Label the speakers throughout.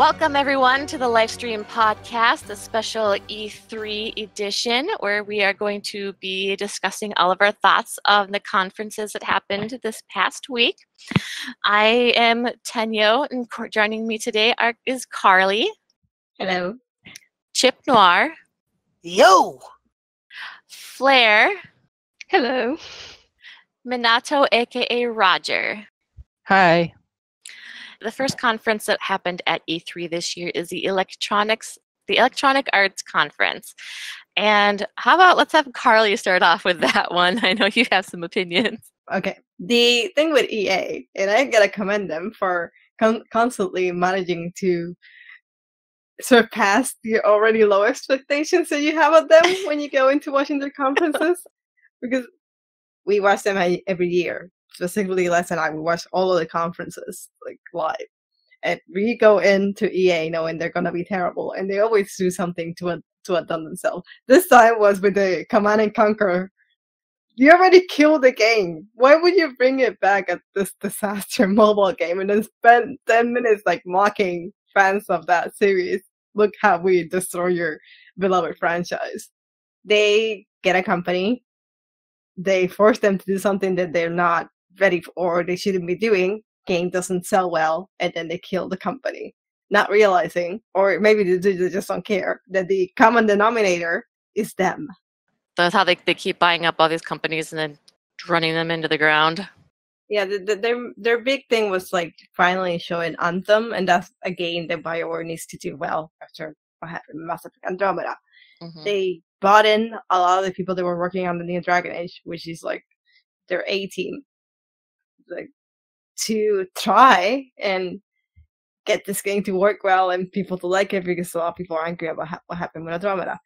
Speaker 1: Welcome, everyone, to the Lifestream podcast, a special E3 edition, where we are going to be discussing all of our thoughts on the conferences that happened this past week. I am Tenyo, and joining me today is Carly.
Speaker 2: Hello.
Speaker 1: Chip Noir.
Speaker 3: Yo!
Speaker 1: Flair.
Speaker 4: Hello.
Speaker 1: Minato, aka Roger.
Speaker 5: Hi.
Speaker 1: The first conference that happened at E3 this year is the Electronic Arts Conference. And how about let's have Carly start off with that one. I know you have some opinions.
Speaker 2: Okay. The thing with EA, and I gotta commend them for constantly managing to surpass the already low expectations that you have of them when you go into watching their conferences. Because we watch them every year. Specifically, Les and I, we watch all of the conferences like live, and we go into EA knowing they're gonna be terrible, and they always do something to outdone themselves. This time was with the Command and Conquer. You already killed the game. Why would you bring it back at this disaster mobile game and then spend 10 minutes like mocking fans of that series? Look how we destroy your beloved franchise. They get a company. They force them to do something that they're not ready for or they shouldn't be doing. Game doesn't sell well, and then they kill the company, not realizing, or maybe they just don't care, that the common denominator is them.
Speaker 1: That's how they keep buying up all these companies and then running them into the ground.
Speaker 2: Yeah, their big thing was like finally showing Anthem, and that's a game that BioWare needs to do well after what happened with Mass Effect Andromeda. Mm-hmm. They brought in a lot of the people that were working on the new Dragon Age, which is like their A team, like to try and get this game to work well and people to like it, because a lot of people are angry about what happened with Andromeda.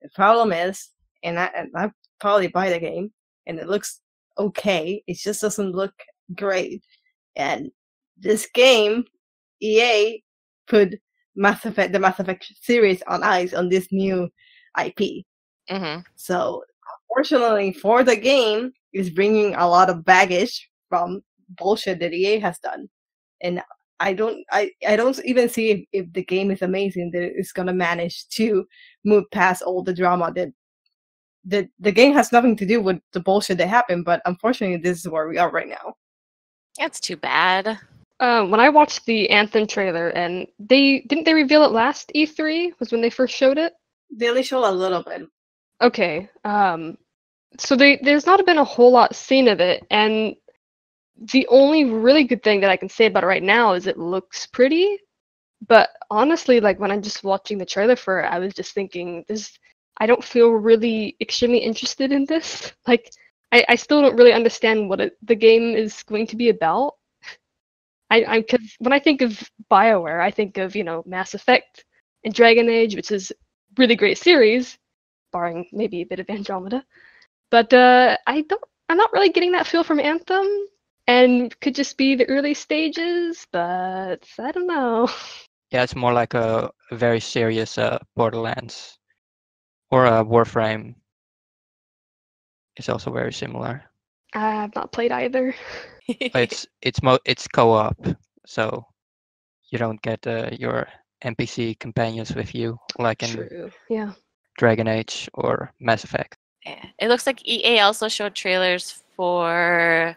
Speaker 2: The problem is, and I probably buy the game, and it looks okay. It just doesn't look great. And this game, EA put the Mass Effect series on ice on this new IP.
Speaker 1: Mm-hmm.
Speaker 2: So, unfortunately for the game, it's bringing a lot of baggage from bullshit that EA has done. And I don't even see if the game is amazing that it's gonna manage to move past all the drama that the game has nothing to do with the bullshit that happened, but unfortunately this is where we are right now.
Speaker 1: That's too bad.
Speaker 4: When I watched the Anthem trailer, and didn't they reveal it last E3? Was when they first showed it?
Speaker 2: They only show a little bit.
Speaker 4: Okay. So there's not been a whole lot seen of it, and the only really good thing that I can say about it right now is it looks pretty. But honestly, like when I'm just watching the trailer for it, I was just thinking, I don't feel really extremely interested in this. Like, I still don't really understand what the game is going to be about. Because when I think of BioWare, I think of, Mass Effect and Dragon Age, which is really great series, barring maybe a bit of Andromeda. But I'm not really getting that feel from Anthem, and could just be the early stages, but I don't know.
Speaker 5: Yeah, it's more like a very serious Borderlands, or Warframe. It's also very similar.
Speaker 4: I've not played either.
Speaker 5: But it's co-op, so you don't get your NPC companions with you like in
Speaker 4: True. Yeah.
Speaker 5: Dragon Age or Mass Effect.
Speaker 1: Yeah. It looks like EA also showed trailers for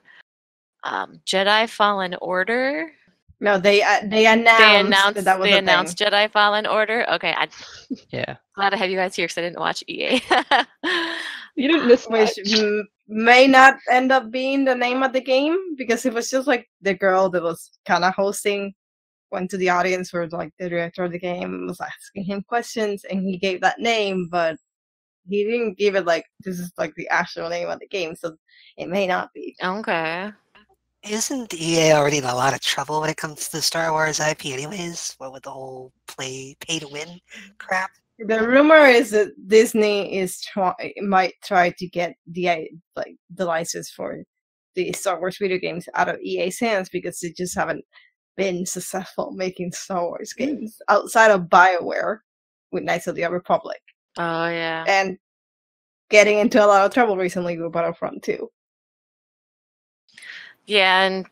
Speaker 1: Jedi Fallen Order.
Speaker 2: No, they announced that was
Speaker 1: they announced Jedi Fallen Order. Okay,
Speaker 5: Yeah.
Speaker 1: Glad to have you guys here because I didn't watch EA.
Speaker 4: You didn't miss much.
Speaker 2: Which may not end up being the name of the game, because it was just like the girl that was kind of hosting went to the audience where like the director of the game was asking him questions, and he gave that name, but he didn't give it like this is like the actual name of the game, so it may not be.
Speaker 1: Okay.
Speaker 3: Isn't EA already in a lot of trouble when it comes to the Star Wars IP anyways? What with the whole pay to win crap?
Speaker 2: The rumor is that Disney might try to get the license for the Star Wars video games out of EA's hands, because they just haven't been successful making Star Wars games outside of BioWare with Knights of the Old Republic.
Speaker 1: Oh yeah.
Speaker 2: And getting into a lot of trouble recently with Battlefront 2.
Speaker 1: Yeah, and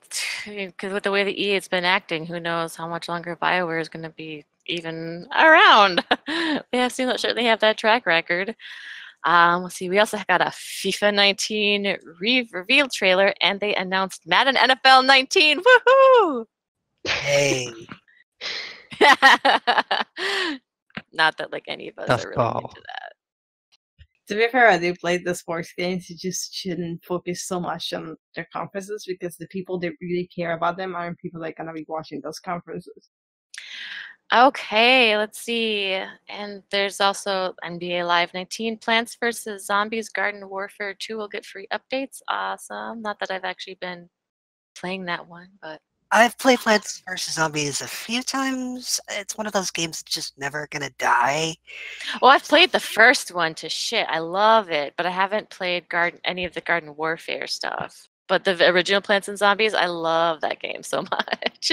Speaker 1: because with the way the EA has been acting, who knows how much longer BioWare is going to be even around. They certainly have that track record. Let's see. We also got a FIFA 19 reveal trailer, and they announced Madden NFL 19. Woohoo!
Speaker 3: Hey,
Speaker 1: Not that like any of us
Speaker 5: Tough
Speaker 1: are really
Speaker 5: call.
Speaker 1: into that.
Speaker 2: To be fair, I do play the sports games. You just shouldn't focus so much on their conferences because the people that really care about them aren't people that are gonna be watching those conferences.
Speaker 1: Okay, let's see. And there's also NBA Live 19. Plants vs. Zombies Garden Warfare 2 will get free updates. Awesome. Not that I've actually been playing that one, but
Speaker 3: I've played Plants vs Zombies a few times. It's one of those games that's just never gonna die.
Speaker 1: well, I've played the first one to shit. I love it, but I haven't played any of the Garden Warfare stuff. But the original Plants and Zombies, I love that game so much.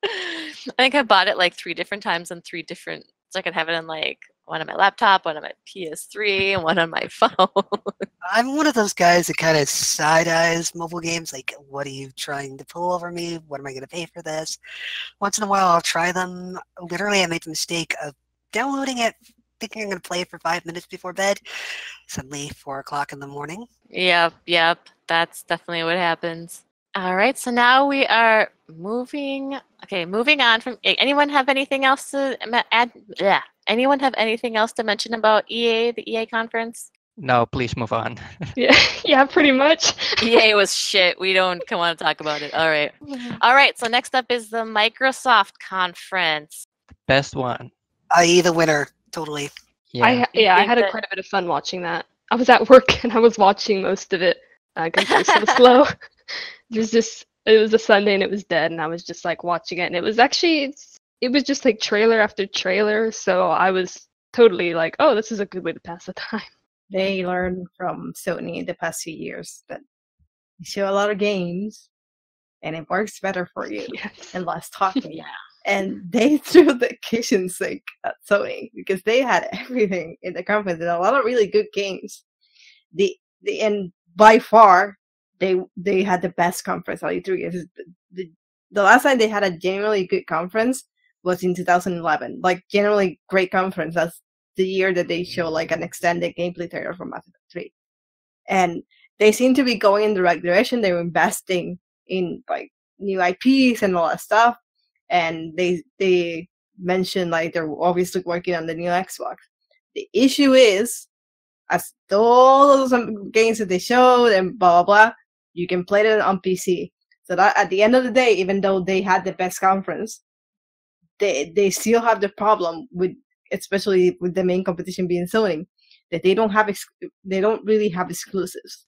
Speaker 1: I think I bought it like 3 different times on 3 different, so I could have it on like one on my laptop, one on my PS3, and one on my phone.
Speaker 3: I'm one of those guys that kind of side-eyes mobile games, like, what are you trying to pull over me? What am I going to pay for this? Once in a while, I'll try them. Literally, I made the mistake of downloading it, thinking I'm going to play it for 5 minutes before bed. Suddenly, 4 o'clock in the morning.
Speaker 1: Yep. That's definitely what happens. All right, so now we are moving on from. Anyone have anything else to add? Yeah. Anyone have anything else to mention about EA, the EA conference?
Speaker 5: No, please move on.
Speaker 4: Yeah, pretty much.
Speaker 1: EA was shit. We don't want to talk about it. All right. So next up is the Microsoft conference.
Speaker 5: Best one.
Speaker 3: I.e. the winner, totally.
Speaker 5: Yeah.
Speaker 4: I
Speaker 1: think
Speaker 4: had
Speaker 1: that-
Speaker 4: quite a bit of fun watching that. I was at work and I was watching most of it because it was so slow. It was a Sunday and it was dead, and I was just like watching it, and it was just like trailer after trailer. So I was totally like, oh, this is a good way to pass the time.
Speaker 2: They learned from Sony the past few years that you show a lot of games and it works better for you
Speaker 4: Yes.
Speaker 2: and less talking.
Speaker 1: Yeah.
Speaker 2: And they threw the kitchen sink at Sony because they had everything in the conference and a lot of really good games. And by far they had the best conference out of E3. The last time they had a genuinely good conference was in 2011. Like generally great conference. That's the year that they show like an extended gameplay trailer from Mass Effect 3. And they seem to be going in the right direction. They're investing in like new IPs and all that stuff. And they mentioned like they're obviously working on the new Xbox. The issue is, as all those games that they showed and blah blah blah, you can play it on PC. So that at the end of the day, even though they had the best conference, they still have the problem with, especially with the main competition being Sony, that they don't really have exclusives.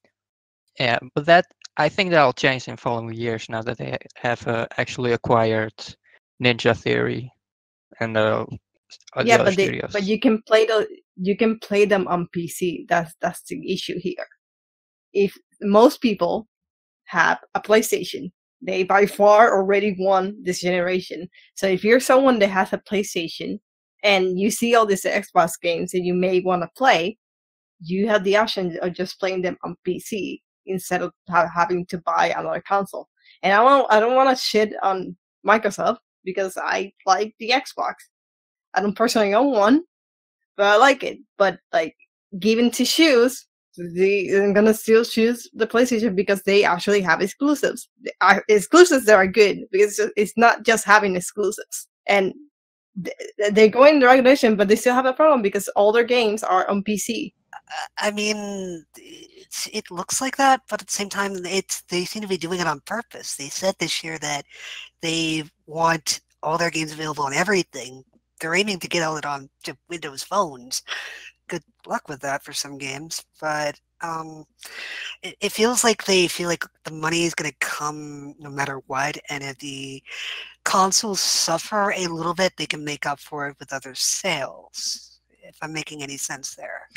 Speaker 5: Yeah, but I think that'll change in following years now that they have actually acquired Ninja Theory and the other studios.
Speaker 2: But you can play them on PC. That's the issue here. If most people have a PlayStation, they by far already won this generation. So if you're someone that has a PlayStation and you see all these Xbox games that you may want to play, you have the option of just playing them on PC instead of having to buy another console. And I don't want to shit on Microsoft because I like the Xbox. I don't personally own one, but I like it. But like, given to choose, I'm gonna still choose the PlayStation because they actually have exclusives. Exclusives that are good because it's not just having exclusives. And they're going in the right direction, but they still have a problem because all their games are on PC.
Speaker 3: I mean, it looks like that, but at the same time, they seem to be doing it on purpose. They said this year that they want all their games available on everything. They're aiming to get all it on to Windows phones. Good luck with that for some games, but it feels like they feel like the money is going to come no matter what, and if the consoles suffer a little bit, they can make up for it with other sales. If I'm making any sense there.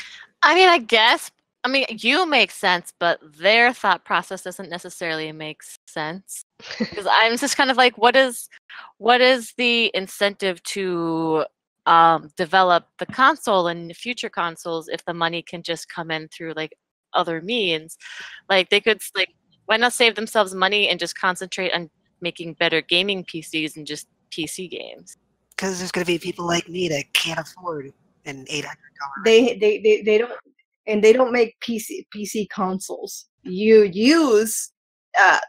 Speaker 1: I mean, I guess. I mean, you make sense, but their thought process doesn't necessarily make sense. Because I'm just kind of like, what is the incentive to develop the console and future consoles if the money can just come in through like other means? Like they could like, why not save themselves money and just concentrate on making better gaming PCs and just PC games?
Speaker 3: Because there's going to be people like me that can't afford an $800.
Speaker 2: They don't make PC consoles. You use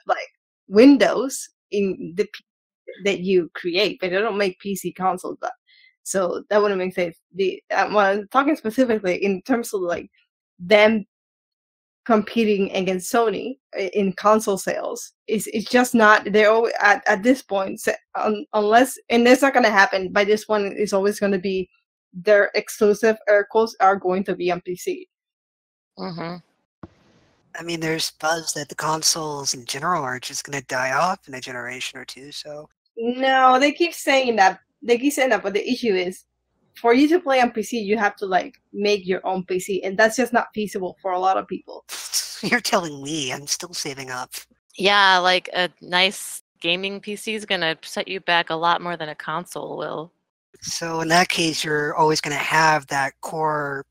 Speaker 2: like Windows in the that you create, but they don't make PC consoles. So that wouldn't make sense. Well, I'm talking specifically in terms of like them competing against Sony in console sales. It's just not. They're always, at this point, unless, and that's not going to happen. By this point, it's always going to be their exclusive air quotes are going to be on PC.
Speaker 1: Mm-hmm.
Speaker 3: I mean, there's buzz that the consoles in general are just going to die off in a generation or two. So
Speaker 2: No, they keep saying that. They keep saying that, but the issue is, for you to play on PC, you have to like make your own PC, and that's just not feasible for a lot of people.
Speaker 3: you're telling me I'm still saving up.
Speaker 1: Yeah, like a nice gaming PC is gonna set you back a lot more than a console will.
Speaker 3: So in that case, you're always going to have that core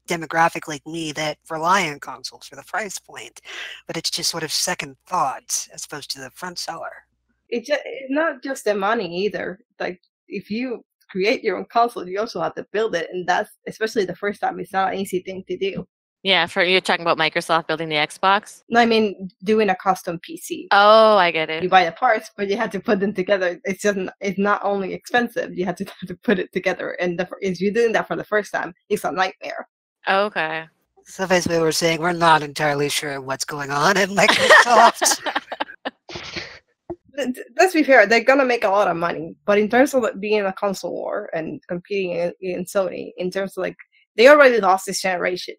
Speaker 3: demographic like me that rely on consoles for the price point, but it's just sort of second thoughts as opposed to the front seller.
Speaker 2: It's not just the money either. Like, if you create your own console, you also have to build it, and that's, especially the first time, it's not an easy thing to do.
Speaker 1: Yeah, for you're talking about Microsoft building the Xbox?
Speaker 2: No, I mean doing a custom PC.
Speaker 1: Oh, I get
Speaker 2: You
Speaker 1: it.
Speaker 2: buy the parts, but you have to put them together. It's not only expensive, you have to put it together, and if you're doing that for the first time, it's a nightmare.
Speaker 1: Okay.
Speaker 3: So basically we're saying we're not entirely sure what's going on at Microsoft.
Speaker 2: Let's be fair, they're gonna make a lot of money, but in terms of like being a console war and competing in Sony, in terms of like, they already lost this generation,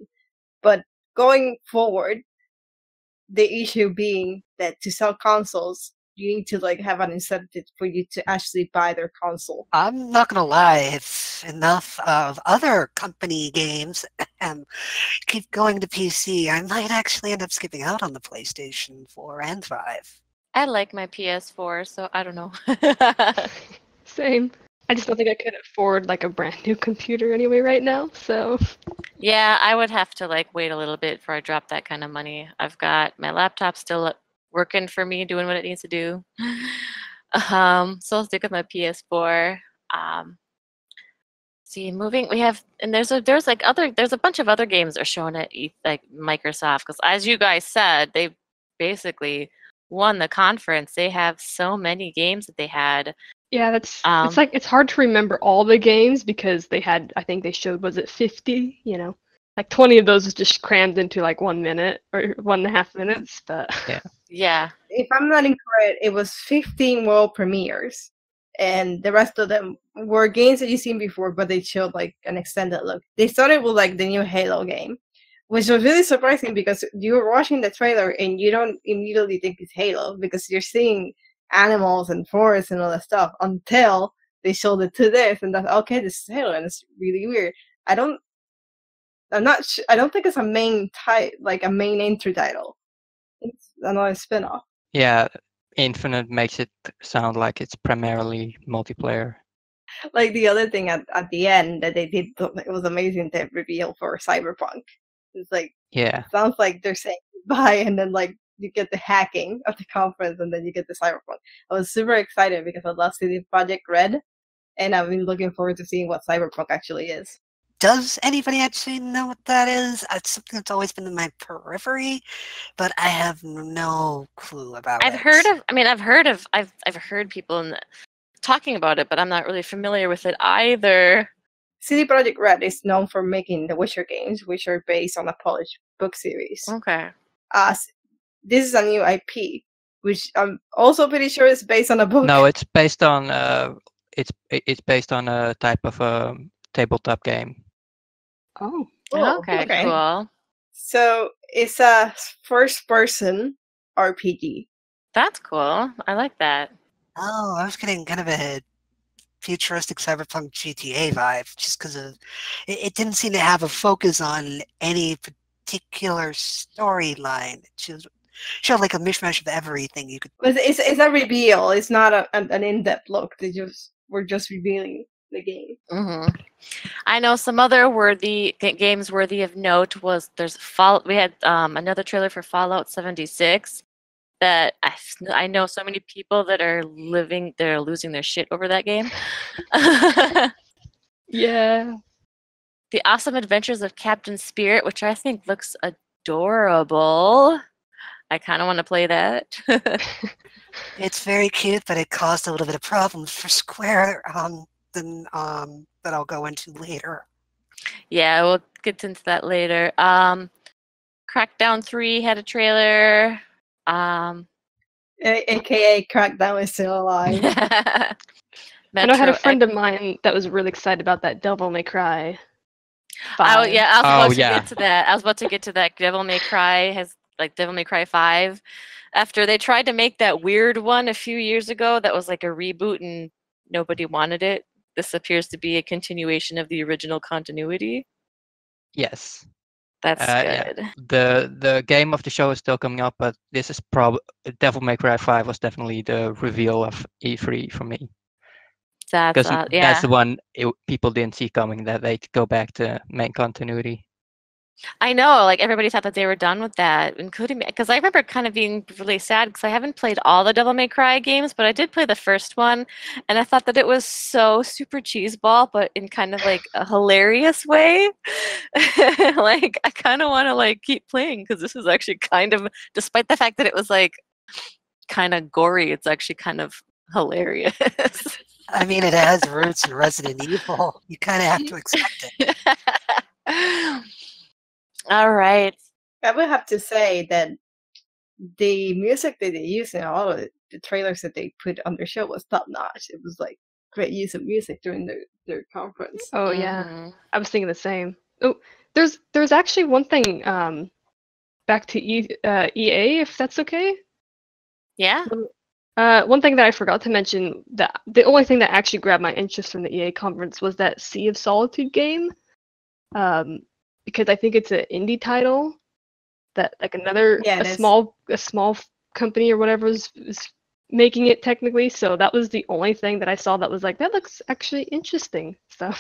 Speaker 2: but going forward, the issue being that to sell consoles, you need to like have an incentive for you to actually buy their console.
Speaker 3: I'm not gonna lie, if enough of other company games keep going to PC, I might actually end up skipping out on the PlayStation 4 and 5.
Speaker 1: I like my PS4, so I don't know.
Speaker 4: Same. I just don't think I could afford like a brand new computer anyway right now. So
Speaker 1: Yeah, I would have to like wait a little bit before I drop that kind of money. I've got my laptop still working for me, doing what it needs to do. So I'll stick with my PS4. See, moving, we have, and there's a bunch of other games that are shown at like Microsoft, because as you guys said, they basically won the conference. They have so many games that they had.
Speaker 4: yeah, it's like it's hard to remember all the games because they had, I think they showed, was it 50? You know, like 20 of those was just crammed into like 1 minute or 1.5 minutes. But
Speaker 1: Yeah.
Speaker 2: If I'm not incorrect, it was 15 world premieres, and the rest of them were games that you've seen before, but they showed like an extended look. They started with like the new Halo game, which was really surprising because you were watching the trailer and you don't immediately think it's Halo because you're seeing animals and forests and all that stuff until they showed it to this, and that's okay. This is Halo, and it's really weird. I don't think it's a main a main entry title. It's another spin-off.
Speaker 5: Yeah, Infinite makes it sound like it's primarily multiplayer.
Speaker 2: Like the other thing at the end that they did, it was amazing, the reveal for Cyberpunk. It's like,
Speaker 5: Yeah.
Speaker 2: sounds like they're saying goodbye, and then like you get the hacking of the conference, and then you get the Cyberpunk. I was super excited because I love CD Projekt Red, and I've been looking forward to seeing what Cyberpunk actually is.
Speaker 3: Does anybody actually know what that is? It's something that's always been in my periphery, but I have no clue about it.
Speaker 1: I've heard people talking about it, but I'm not really familiar with it either.
Speaker 2: CD Projekt Red is known for making the Witcher games, which are based on a Polish book series.
Speaker 1: Okay.
Speaker 2: This is a new IP, which I'm also pretty sure is based on a book.
Speaker 5: No, it's based on it's based on a type of tabletop game.
Speaker 4: oh,
Speaker 1: Okay, cool.
Speaker 2: So it's a first-person RPG.
Speaker 1: That's cool. I like that.
Speaker 3: Oh, I was getting kind of a futuristic cyberpunk GTA vibe, just because of it didn't seem to have a focus on any particular storyline. It just showed like a mishmash of everything you could.
Speaker 2: But it's a reveal. It's not an in-depth look. We're just revealing the game.
Speaker 1: Hmm. I know some other games worthy of note was we had another trailer for Fallout 76, that I know so many people that are losing their shit over that game.
Speaker 4: Yeah.
Speaker 1: The Awesome Adventures of Captain Spirit, which I think looks adorable. I kind of want to play that.
Speaker 3: It's very cute, but it caused a little bit of problems for Square. That I'll go into later.
Speaker 1: Yeah, we'll get into that later. Crackdown 3 had a trailer.
Speaker 2: AKA Crackdown is still alive.
Speaker 4: I know I had a friend of mine that was really excited about that Devil May Cry 5.
Speaker 1: Oh yeah, I was
Speaker 5: Oh,
Speaker 1: about to
Speaker 5: yeah.
Speaker 1: get to that. I was about to get to that. Devil May Cry has Devil May Cry 5. After they tried to make that weird one a few years ago that was like a reboot and nobody wanted it. This appears to be a continuation of the original continuity.
Speaker 5: Yes.
Speaker 1: That's
Speaker 5: Yeah.
Speaker 1: good.
Speaker 5: The game of the show is still coming up, but this is Devil May Cry 5 was definitely the reveal of E3 for me.
Speaker 1: That's
Speaker 5: Because
Speaker 1: yeah.
Speaker 5: that's the one people didn't see coming, that they could go back to main continuity.
Speaker 1: I know, like everybody thought that they were done with that, including me, because I remember kind of being really sad because I haven't played all the Devil May Cry games, but I did play the first one, and I thought that it was so super cheeseball, but in kind of like a hilarious way. Like I kind of want to like keep playing because this is actually kind of, despite the fact that it was like kind of gory, it's actually kind of hilarious.
Speaker 3: I mean, it has roots in Resident Evil. You kind of have to expect it.
Speaker 1: All right.
Speaker 2: I would have to say that the music that they used in all of the trailers that they put on their show was top notch. It was like great use of music during their conference.
Speaker 4: Oh yeah,
Speaker 1: Mhm.
Speaker 4: I was thinking the same. Oh, there's actually one thing. Back to EA, if that's okay.
Speaker 1: Yeah.
Speaker 4: One thing that I forgot to mention, that the only thing that actually grabbed my interest from the EA conference was that Sea of Solitude game. Because I think it's an indie title that like a small company or whatever is making it technically. So that was the only thing that I saw that was like, that looks actually interesting. So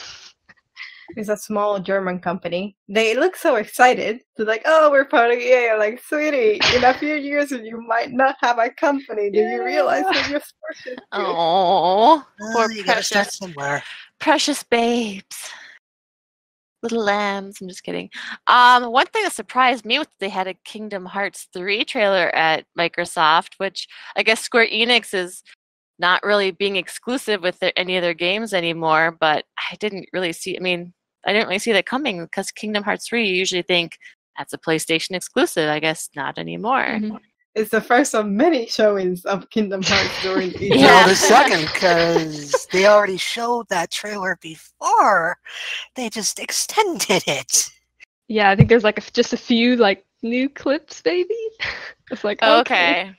Speaker 2: It's a small German company. They look so excited. They're like, "Oh, we're part of EA." I'm like, sweetie, in a few years you might not have a company. Do you realize what you're supposed to do?
Speaker 1: Oh, poor
Speaker 3: You gotta start
Speaker 1: precious,
Speaker 3: somewhere.
Speaker 1: precious babes, little lambs. I'm just kidding. One thing that surprised me was they had a Kingdom Hearts 3 trailer at Microsoft, which I guess Square Enix is not really being exclusive with any of their games anymore. But I didn't really see. I mean, I didn't really see that coming because Kingdom Hearts 3, you usually think that's a PlayStation exclusive. I guess not anymore.
Speaker 4: Mhm.
Speaker 2: It's the first of many showings of Kingdom Hearts during E3.
Speaker 1: Yeah.
Speaker 3: No, the second, because they already showed that trailer before. They just extended it.
Speaker 4: yeah, I think there's like just a few like new clips, maybe. It's like okay.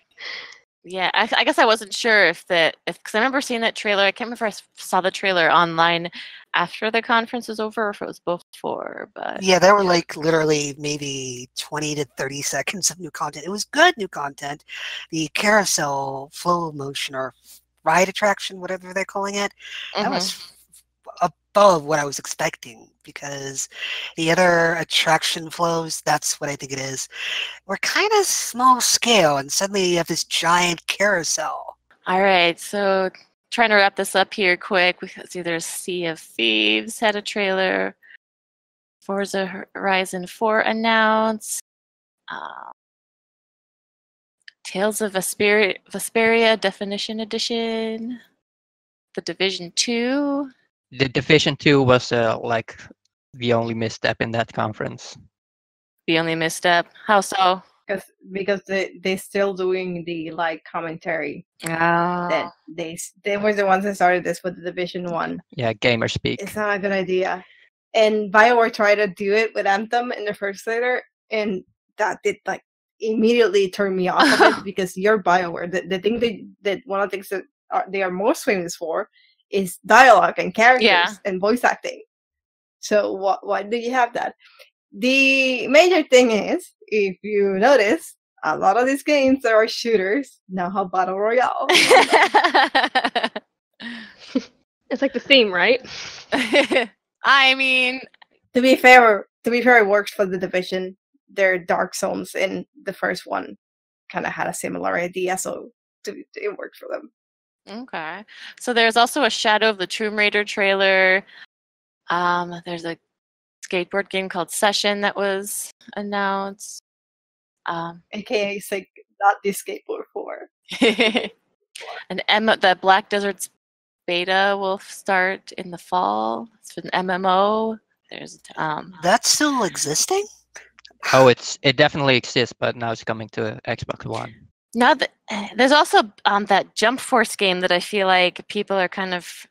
Speaker 1: Yeah, I guess I wasn't sure because I remember seeing that trailer. I can't remember if I saw the trailer online after the conference was over or if it was before. But
Speaker 3: Yeah, there were like literally maybe 20 to 30 seconds of new content. It was good new content. The carousel flow motion or ride attraction, whatever they're calling it, that was above what I was expecting, because the other attraction flows, that's what I think it is, were kind of small scale, and suddenly you have this giant carousel.
Speaker 1: All right, so trying to wrap this up here quick. We see there's Sea of Thieves had a trailer. Forza Horizon 4 announced. Tales of Vesperia Definition Edition. The Division 2.
Speaker 5: The Division 2 was like the only misstep in that conference.
Speaker 1: The only misstep. How so?
Speaker 2: Because they're still doing the like commentary.
Speaker 1: Oh.
Speaker 2: That they were the ones that started this with the Division 1.
Speaker 5: Yeah, gamer speak.
Speaker 2: It's not a good idea. And BioWare tried to do it with Anthem in the first trailer, and that did like immediately turn me off of it, because you're BioWare. The thing that one of the things that they are most famous for is dialogue and characters and voice acting. So why do you have that? The major thing is, if you notice, a lot of these games that are shooters now have battle royale.
Speaker 4: It's like the theme, right?
Speaker 1: I mean,
Speaker 2: to be fair, it works for the Division. There are dark zones in the first one, kind of had a similar idea, so it worked for them.
Speaker 1: Okay. So there's also a Shadow of the Tomb Raider trailer. There's a skateboard game called Session that was announced.
Speaker 2: AKA like not this skateboard 4.
Speaker 1: And the Black Desert's beta will start in the fall. It's for an MMO. There's
Speaker 3: That's still existing?
Speaker 5: Oh, it definitely exists, but now it's coming to Xbox One.
Speaker 1: now there's also that Jump Force game that I feel like people are kind of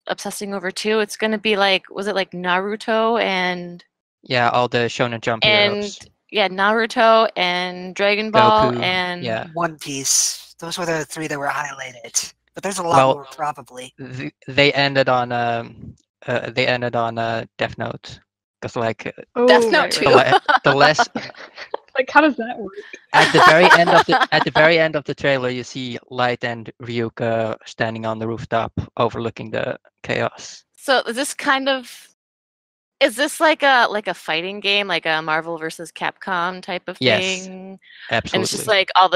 Speaker 1: obsessing over too. It's going to be like, was it like Naruto and
Speaker 5: Yeah, all the Shonen Jump heroes.
Speaker 1: yeah, Naruto and Dragon Ball
Speaker 5: Goku,
Speaker 1: and
Speaker 5: yeah.
Speaker 3: One Piece. Those were the 3 that were highlighted. But there's a lot more probably.
Speaker 5: They ended on Death Note, because like
Speaker 1: Death Note
Speaker 4: right,
Speaker 1: too.
Speaker 5: the less
Speaker 4: Like, how does that work?
Speaker 5: at the very end of the trailer, you see Light and Ryuka standing on the rooftop overlooking the chaos.
Speaker 1: So is this like a fighting game, like a Marvel versus Capcom type of
Speaker 5: Yes,
Speaker 1: thing?
Speaker 5: absolutely.
Speaker 1: And it's just like all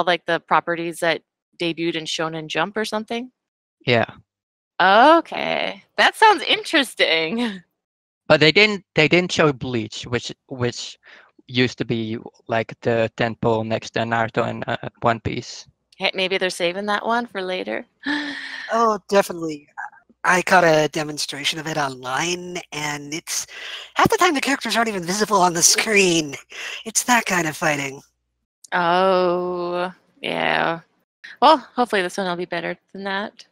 Speaker 1: the properties that debuted in Shonen Jump or something?
Speaker 5: Yeah.
Speaker 1: Okay. That sounds interesting.
Speaker 5: But they didn't show Bleach, which used to be like the tentpole next to Naruto and One Piece.
Speaker 1: Hey, maybe they're saving that one for later.
Speaker 3: Oh, definitely. I caught a demonstration of it online, and it's half the time the characters aren't even visible on the screen. It's that kind of fighting.
Speaker 1: Oh, yeah. Well, hopefully this one will be better than that.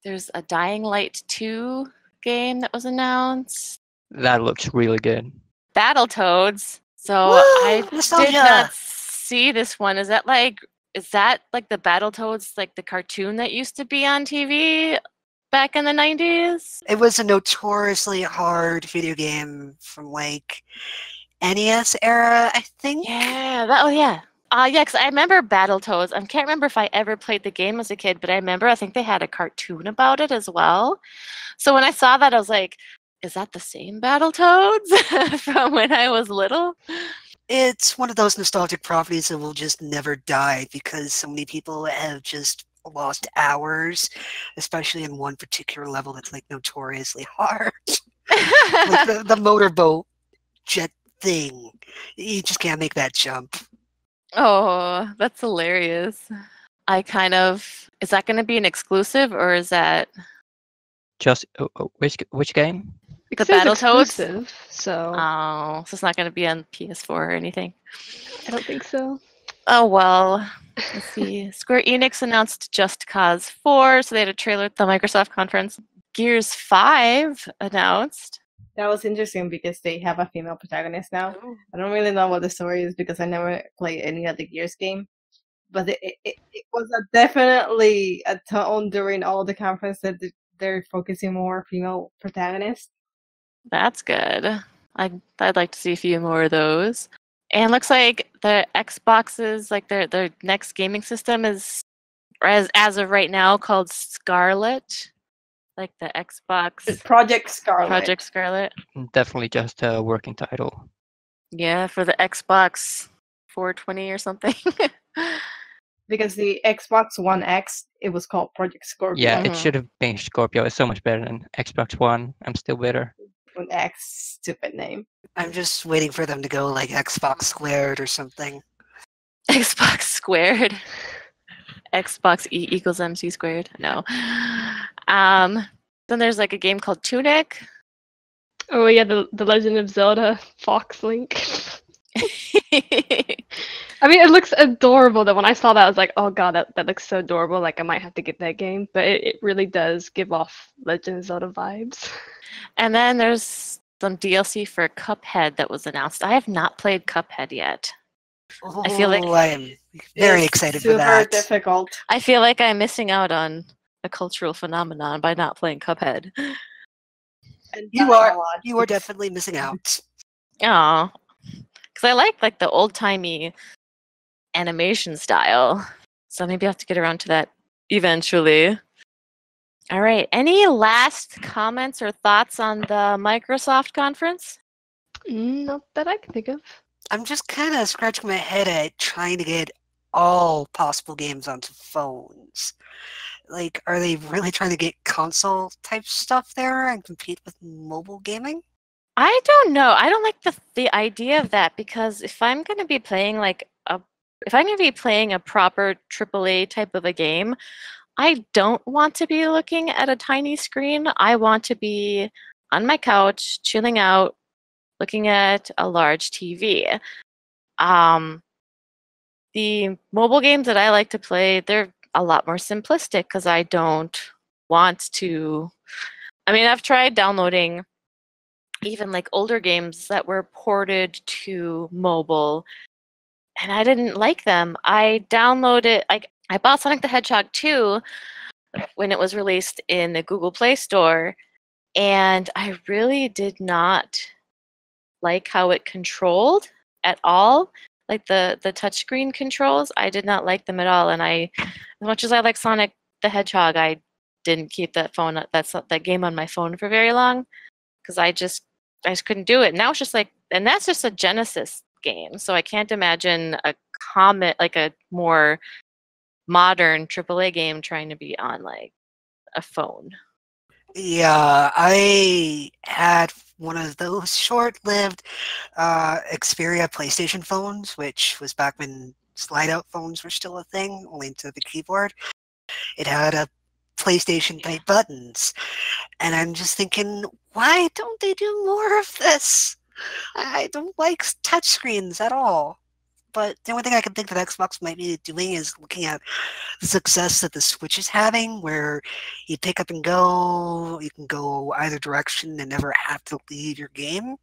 Speaker 1: There's a Dying Light 2 game that was announced.
Speaker 5: That looks really good.
Speaker 1: Battletoads. So
Speaker 3: Woo!
Speaker 1: I did
Speaker 3: Nostalgia!
Speaker 1: not see this one. Is that like the Battletoads, like the cartoon that used to be on TV back in the 90s?
Speaker 3: It was a notoriously hard video game from like NES era, I think.
Speaker 1: Yeah. Yeah. Yeah, because I remember Battletoads. I can't remember if I ever played the game as a kid, but I think they had a cartoon about it as well. So when I saw that, I was like, is that the same Battletoads from when I was little?
Speaker 3: It's one of those nostalgic properties that will just never die because so many people have just lost hours, especially in one particular level that's like notoriously hard. Like the motorboat jet thing. You just can't make that jump.
Speaker 1: Oh, that's hilarious. Is that going to be an exclusive or is that
Speaker 5: Just which game?
Speaker 4: It
Speaker 1: The
Speaker 4: says
Speaker 1: Battletoads?
Speaker 4: exclusive, so
Speaker 1: Oh, so it's not going to be on PS4 or anything.
Speaker 4: I don't think so.
Speaker 1: Oh, well, let's see. Square Enix announced Just Cause 4, so they had a trailer at the Microsoft conference. Gears 5 announced.
Speaker 2: That was interesting because they have a female protagonist now. I don't really know what the story is because I never played any of the Gears game. But it was definitely a tone during all the conference that they're focusing more female protagonists.
Speaker 1: That's good. I'd like to see a few more of those. And looks like the Xbox's, like their next gaming system is, as of right now, called Scarlet. Like the Xbox
Speaker 2: Project Scarlet.
Speaker 1: Project Scarlet.
Speaker 5: Definitely just a working title.
Speaker 1: Yeah, for the Xbox 420 or something.
Speaker 2: Because the Xbox One X, it was called Project Scorpio.
Speaker 5: Yeah, it should have been Scorpio. It's so much better than Xbox One. I'm still bitter.
Speaker 2: One X, stupid name.
Speaker 3: I'm just waiting for them to go like Xbox Squared or something.
Speaker 1: Xbox squared. Xbox E equals MC squared. No. Then there's like a game called Tunic.
Speaker 4: Oh yeah, the Legend of Zelda Fox Link. I mean, it looks adorable. That when I saw that, I was like, "Oh god, that looks so adorable!" Like I might have to get that game. But it really does give off Legend of Zelda vibes.
Speaker 1: And then there's some DLC for Cuphead that was announced. I have not played Cuphead yet. I feel like
Speaker 3: I am very
Speaker 2: It's
Speaker 3: excited for that.
Speaker 2: Super difficult.
Speaker 1: I feel like I'm missing out on a cultural phenomenon by not playing Cuphead.
Speaker 2: And
Speaker 3: You
Speaker 2: dying a
Speaker 3: are
Speaker 2: lot.
Speaker 3: you are definitely missing out.
Speaker 1: Oh, because I like the old timey animation style. So maybe I have to get around to that eventually. All right. Any last comments or thoughts on the Microsoft conference?
Speaker 4: Not that I can think of.
Speaker 3: I'm just kind of scratching my head at trying to get all possible games onto phones. Like, are they really trying to get console type stuff there and compete with mobile gaming?
Speaker 1: I don't know. I don't like the idea of that because if I'm going to be playing if I'm going to be playing a proper AAA type of a game, I don't want to be looking at a tiny screen. I want to be on my couch, chilling out, looking at a large TV. Um, the mobile games that I like to play, they're a lot more simplistic because I don't want to. I mean, I've tried downloading even like older games that were ported to mobile, and I didn't like them. I bought Sonic the Hedgehog 2 when it was released in the Google Play Store, and I really did not like how it controlled at all. Like the touchscreen controls, I did not like them at all. And as much as I like Sonic the Hedgehog, I didn't keep that game on my phone for very long because I just couldn't do it. Now it's just like, and that's just a Genesis game, so I can't imagine a more modern AAA game trying to be on like a phone.
Speaker 3: Yeah, I had one of those short-lived Xperia PlayStation phones, which was back when slide-out phones were still a thing, only to the keyboard. It had a PlayStation-type buttons, and I'm just thinking, why don't they do more of this? I don't like touchscreens at all. But the only thing I can think that Xbox might be doing is looking at the success that the Switch is having, where you pick up and go, you can go either direction and never have to leave your game.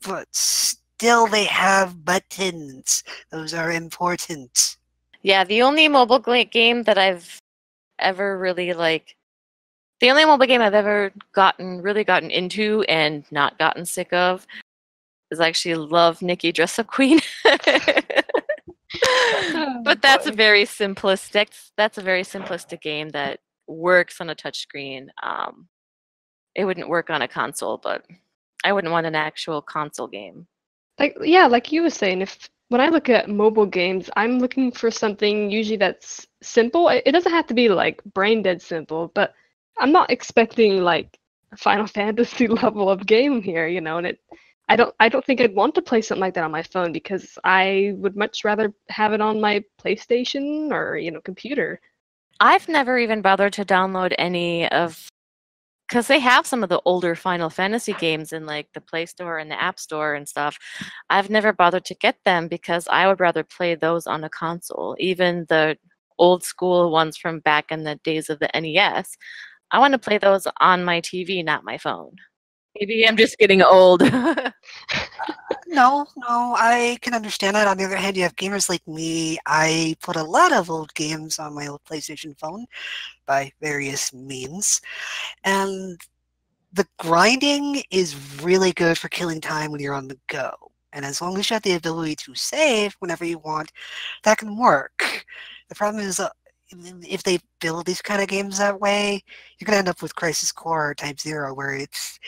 Speaker 3: But still, they have buttons. Those are important.
Speaker 1: Yeah, the only mobile game that I've ever the only mobile game I've ever really gotten into and not gotten sick of is actually Love Nikki Dress Up Queen. But that's a very simplistic game that works on a touchscreen. It wouldn't work on a console, but I wouldn't want an actual console game.
Speaker 4: Like you were saying, when I look at mobile games, I'm looking for something usually that's simple. It doesn't have to be like brain dead simple, but I'm not expecting like a Final Fantasy level of game here, and I don't think I'd want to play something like that on my phone because I would much rather have it on my PlayStation or, computer.
Speaker 1: I've never even bothered to download because they have some of the older Final Fantasy games in like the Play Store and the App Store and stuff. I've never bothered to get them because I would rather play those on a console, even the old school ones from back in the days of the NES. I want to play those on my TV, not my phone. Maybe I'm just getting old.
Speaker 3: No, I can understand that. On the other hand, you have gamers like me. I put a lot of old games on my old PlayStation phone by various means. And the grinding is really good for killing time when you're on the go. And as long as you have the ability to save whenever you want, that can work. The problem is, if they build these kind of games that way, you're going to end up with Crisis Core Type 0, where it's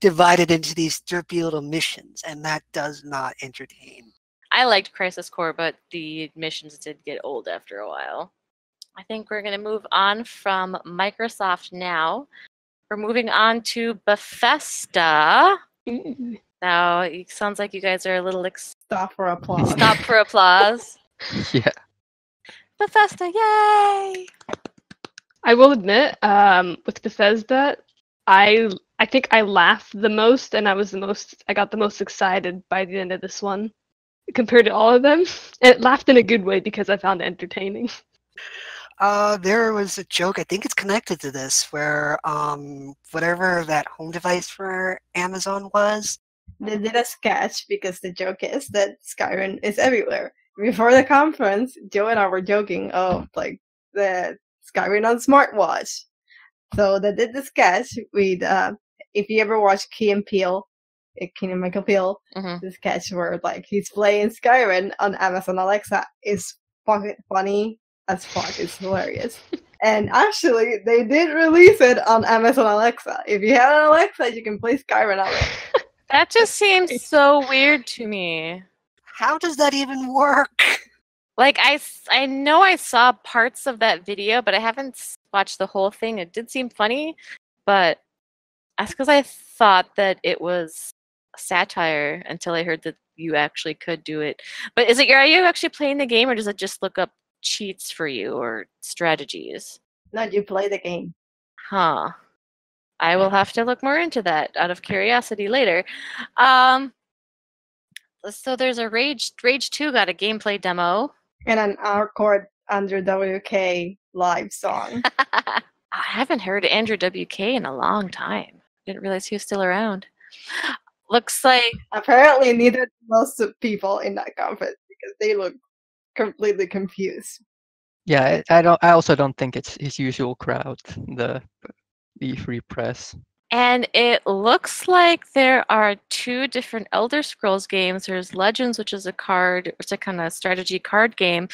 Speaker 3: divided into these derpy little missions, and that does not entertain.
Speaker 1: I liked Crisis Core, but the missions did get old after a while. I think we're going to move on from Microsoft now. We're moving on to Bethesda. Now, it sounds like you guys are a little
Speaker 2: Stop for applause.
Speaker 1: Stop for applause.
Speaker 5: Yeah.
Speaker 1: Bethesda, yay!
Speaker 4: I will admit, with Bethesda, I think I laughed the most, and I got the most excited by the end of this one compared to all of them. And laughed in a good way because I found it entertaining.
Speaker 3: There was a joke, I think it's connected to this, where whatever that home device for Amazon was.
Speaker 2: They did a sketch because the joke is that Skyrim is everywhere. Before the conference, Joe and I were joking of like the Skyrim on smartwatch. So they did the sketch with if you ever watch Key and Peele, Keenan Michael Peele, the sketch where like he's playing Skyrim on Amazon Alexa is fucking funny as fuck. It's hilarious. And actually, they did release it on Amazon Alexa. If you have an Alexa, you can play Skyrim on it.
Speaker 1: That just seems so weird to me.
Speaker 3: How does that even work?
Speaker 1: Like, I know I saw parts of that video, but I haven't watched the whole thing. It did seem funny, but that's because I thought that it was satire until I heard that you actually could do it. But are you actually playing the game, or does it just look up cheats for you or strategies?
Speaker 2: No, you play the game.
Speaker 1: Huh. I will have to look more into that out of curiosity later. Um, so there's a Rage 2 got a gameplay demo.
Speaker 2: And an Arcord Andrew WK live song.
Speaker 1: I haven't heard Andrew WK in a long time. Didn't realize he was still around. Looks like
Speaker 2: Apparently, neither did most of people in that conference because they look completely confused.
Speaker 5: Yeah, I also don't think it's his usual crowd, the E3 press.
Speaker 1: And it looks like there are 2 different Elder Scrolls games. There's Legends, which is it's a kind of strategy card game.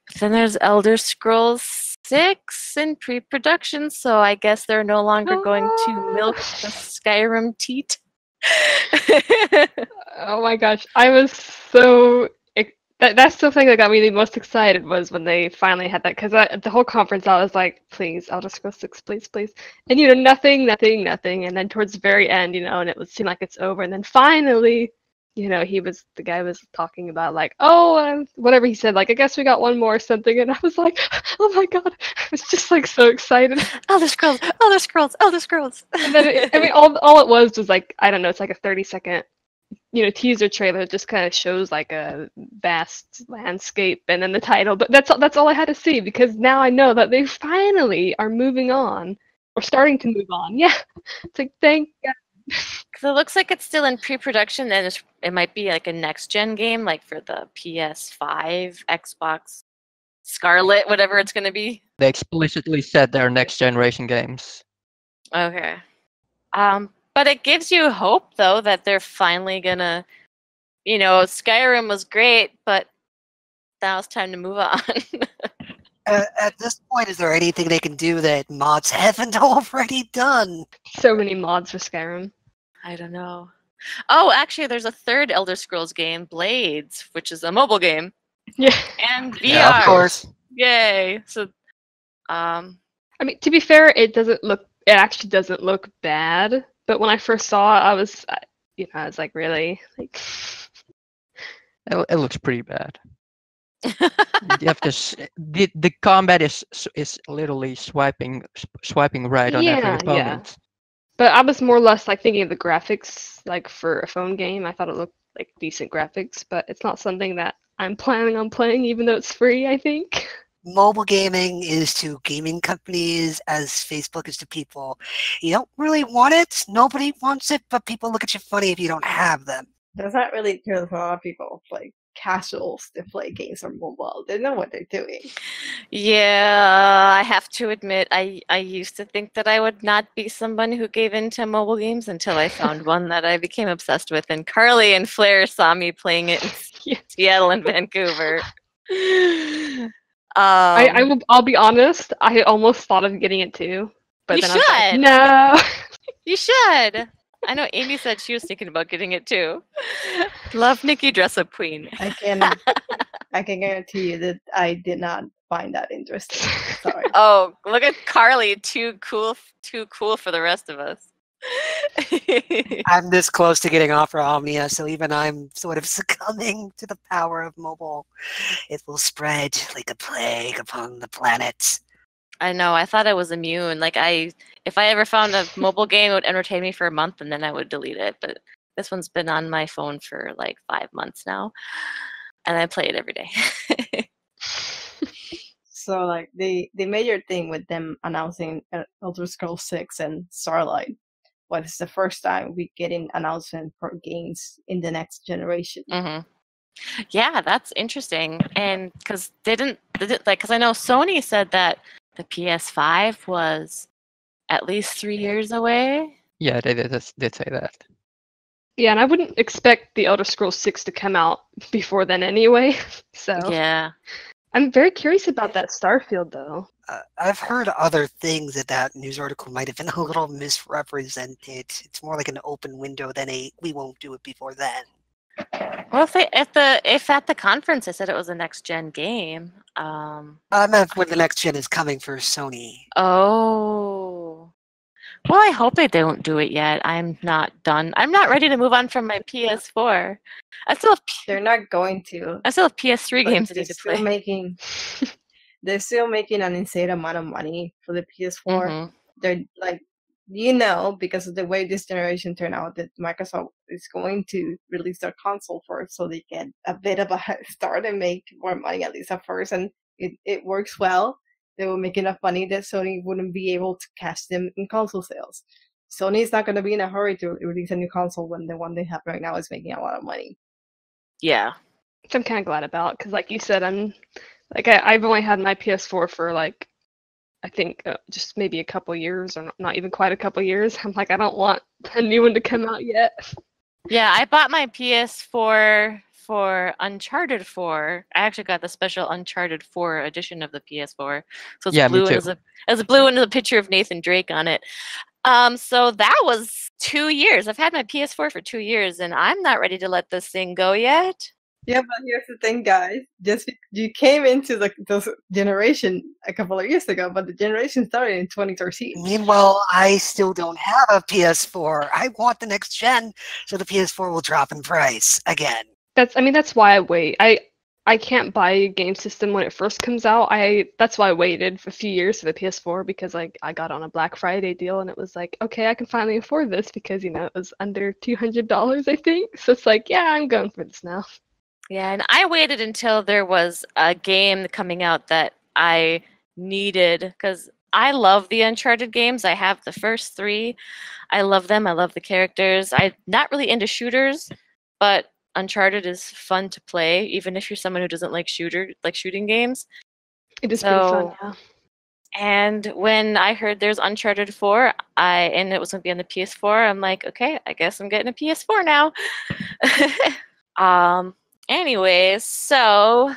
Speaker 1: But then there's Elder Scrolls 6 in pre-production, so I guess they're no longer going to milk the Skyrim teat.
Speaker 4: Oh my gosh, I was so that's the thing that got me the most excited was when they finally had that, because the whole conference I was like, please, I'll just go 6, please, please, and nothing, and then towards the very end, and it would seem like it's over, and then finally, the guy was talking about like, oh, whatever he said, like, I guess we got one more or something, and I was like, oh my god, I was just like so excited.
Speaker 1: Elder Scrolls, Elder Scrolls, Elder Scrolls.
Speaker 4: And then all it was like, I don't know, it's like a 30-second teaser trailer. That just kind of shows like a vast landscape and then the title, but that's all I had to see, because now I know that they finally are moving on or starting to move on. Yeah, it's like, thank God.
Speaker 1: Because it looks like it's still in pre-production, and it might be like a next-gen game, like for the PS5, Xbox Scarlet, whatever it's going to be.
Speaker 5: They explicitly said they're next generation games.
Speaker 1: Okay. But it gives you hope, though, that they're finally gonna, Skyrim was great, but now it's time to move on.
Speaker 3: At this point, is there anything they can do that mods haven't already done?
Speaker 4: So many mods for Skyrim.
Speaker 1: I don't know. Oh, actually, there's a third Elder Scrolls game, Blades, which is a mobile game.
Speaker 4: Yeah.
Speaker 1: And VR.
Speaker 5: Yeah, of course.
Speaker 1: Yay. So,
Speaker 4: I mean, to be fair, it actually doesn't look bad. But when I first saw it, I was like, really? Like,
Speaker 5: it looks pretty bad. You have to the combat is literally swiping right on every opponent.
Speaker 4: Yeah. But I was more or less like thinking of the graphics, like for a phone game. I thought it looked like decent graphics, but it's not something that I'm planning on playing, even though it's free, I think.
Speaker 3: Mobile gaming is to gaming companies as Facebook is to people. You don't really want it. Nobody wants it, but people look at you funny if you don't have them.
Speaker 2: That's not really true for a lot of people. Like casuals that play games on mobile, they know what they're doing.
Speaker 1: Yeah, I have to admit, I used to think that I would not be someone who gave into mobile games until I found one that I became obsessed with, and Carly and Flair saw me playing it in Seattle and Vancouver.
Speaker 4: I'll be honest, I almost thought of getting it too. But then I was like, no.
Speaker 1: You should. I know Amy said she was thinking about getting it too. Love Nikki Dress Up Queen.
Speaker 2: I can guarantee you that I did not find that interesting. Sorry.
Speaker 1: Oh, look at Carly, too cool for the rest of us.
Speaker 3: I'm this close to getting Opera Omnia, so even I'm sort of succumbing to the power of mobile. It will spread like a plague upon the planet.
Speaker 1: I know. I thought I was immune. Like if I ever found a mobile game, it would entertain me for a month, and then I would delete it. But this one's been on my phone for like 5 months now, and I play it every day.
Speaker 2: So like the major thing with them announcing Elder Scrolls 6 and Starlight was the first time we get an announcement for games in the next generation.
Speaker 1: Mm-hmm. Yeah, that's interesting. And because because I know Sony said that the PS5 was at least 3 years away.
Speaker 5: Yeah, they did say that.
Speaker 4: Yeah, and I wouldn't expect the Elder Scrolls 6 to come out before then anyway. So
Speaker 1: yeah,
Speaker 4: I'm very curious about that Starfield, though.
Speaker 3: I've heard other things that news article might have been a little misrepresented. It's more like an open window than we won't do it before then.
Speaker 1: Well, if at the conference they said it was a next gen game.
Speaker 3: I meant when the next gen is coming for Sony.
Speaker 1: Oh. Well, I hope they don't do it yet. I'm not done. I'm not ready to move on from my PS4. I still have
Speaker 2: They're not going to.
Speaker 1: I still have PS3
Speaker 2: But
Speaker 1: games I need to play.
Speaker 2: they're still making an insane amount of money for the PS4.
Speaker 1: Mhm.
Speaker 2: They're like, because of the way this generation turned out, that Microsoft is going to release their console first, so they get a bit of a head start and make more money at least at first, and it works well. They will make enough money that Sony wouldn't be able to catch them in console sales. Sony is not going to be in a hurry to release a new console when the one they have right now is making a lot of money.
Speaker 1: Yeah.
Speaker 4: Which I'm kind of glad about because, like you said, I've only had my PS4 for like I think just maybe a couple years, or not even quite a couple years. I'm like, I don't want a new one to come out yet.
Speaker 1: Yeah, I bought my PS4 for Uncharted 4. I actually got the special Uncharted 4 edition of the PS4. So it's
Speaker 5: Yeah, me
Speaker 1: blue and
Speaker 5: too.
Speaker 1: there's a blue and there's a picture of Nathan Drake on it. So that was 2 years. I've had my PS4 for 2 years and I'm not ready to let this thing go yet.
Speaker 2: Yeah, but here's the thing, guys. You came into this generation a couple of years ago, but the generation started in 2013.
Speaker 3: Meanwhile, I still don't have a PS4. I want the next gen, so the PS4 will drop in price again.
Speaker 4: That's why I wait. I can't buy a game system when it first comes out. That's why I waited a few years for the PS4 because like I got on a Black Friday deal and it was like, okay, I can finally afford this because it was under $200, I think. So it's like, yeah, I'm going for this now.
Speaker 1: Yeah, and I waited until there was a game coming out that I needed because I love the Uncharted games. I have the first 3. I love them. I love the characters. I'm not really into shooters, but Uncharted is fun to play, even if you're someone who doesn't like shooting games.
Speaker 4: It is pretty fun, yeah.
Speaker 1: And when I heard there's Uncharted 4, and it was going to be on the PS4, I'm like, okay, I guess I'm getting a PS4 now. Anyways, so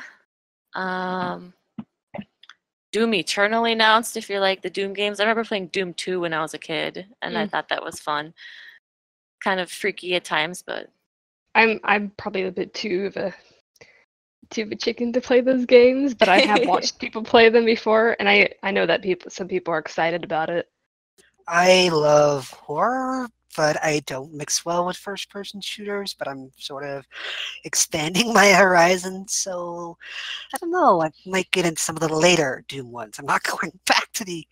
Speaker 1: Doom Eternal announced, if you're like the Doom games. I remember playing Doom 2 when I was a kid, and I thought that was fun. Kind of freaky at times, but
Speaker 4: I'm probably a bit too of a chicken to play those games, but I have watched people play them before, and I know that some people are excited about it.
Speaker 3: I love horror, but I don't mix well with first-person shooters, but I'm sort of expanding my horizons, so I don't know. I might get into some of the later Doom ones. I'm not going back to the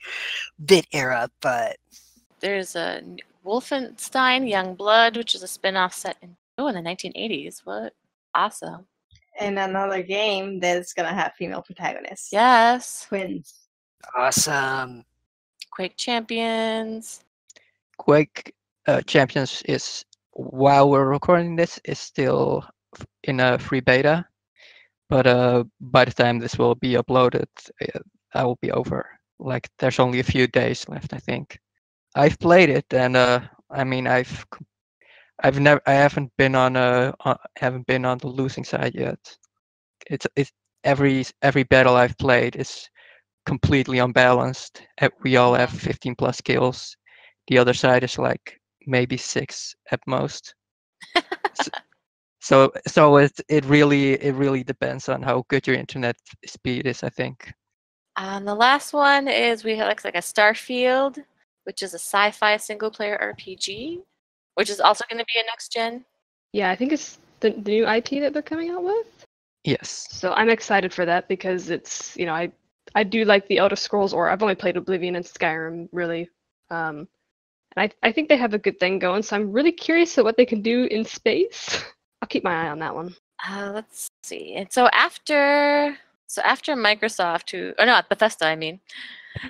Speaker 3: bit era, but
Speaker 1: there's a Wolfenstein Youngblood, which is a spin-off set in the 1980s. What? Awesome.
Speaker 2: And another game that's gonna have female protagonists.
Speaker 1: Yes.
Speaker 2: Twins.
Speaker 3: Awesome.
Speaker 1: Quake Champions.
Speaker 5: Quake Champions is, while we're recording this, is still in a free beta. But by the time this will be uploaded, I will be over. Like, there's only a few days left, I think. I've played it, and I mean, I haven't been on the losing side yet. It's every battle I've played is completely unbalanced. We all have 15 plus kills. The other side is like maybe 6 at most. So it really depends on how good your internet speed is, I think.
Speaker 1: The last one is we have like a Starfield, which is a sci-fi single-player RPG, which is also going to be a next gen.
Speaker 4: Yeah, I think it's the new IP that they're coming out with.
Speaker 5: Yes.
Speaker 4: So I'm excited for that because it's I do like the Elder Scrolls, or I've only played Oblivion and Skyrim really, and I think they have a good thing going. So I'm really curious at what they can do in space. I'll keep my eye on that one.
Speaker 1: Let's see. And so after Microsoft, Bethesda, I mean.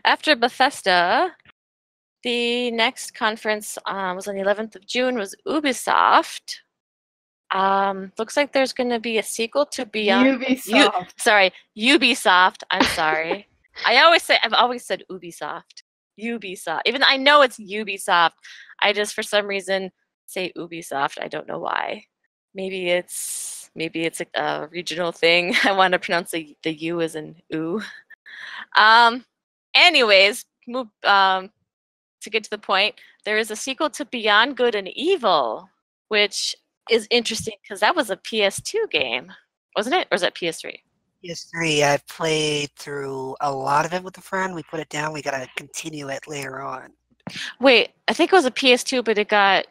Speaker 1: After Bethesda, the next conference was on the 11th of June, was Ubisoft. Looks like there's going to be a sequel to Beyond... Ubisoft. I'm sorry. I've always said Ubisoft. Ubisoft. Even though I know it's Ubisoft, I just, for some reason, say Ubisoft. I don't know why. Maybe it's a regional thing. I want to pronounce the U as an oo. Anyways, to get to the point, there is a sequel to Beyond Good and Evil, which is interesting because that was a PS2 game, wasn't it? Or was that PS3?
Speaker 3: PS3, I played through a lot of it with a friend. We put it down. We got to continue it later on.
Speaker 1: Wait, I think it was a PS2, but it got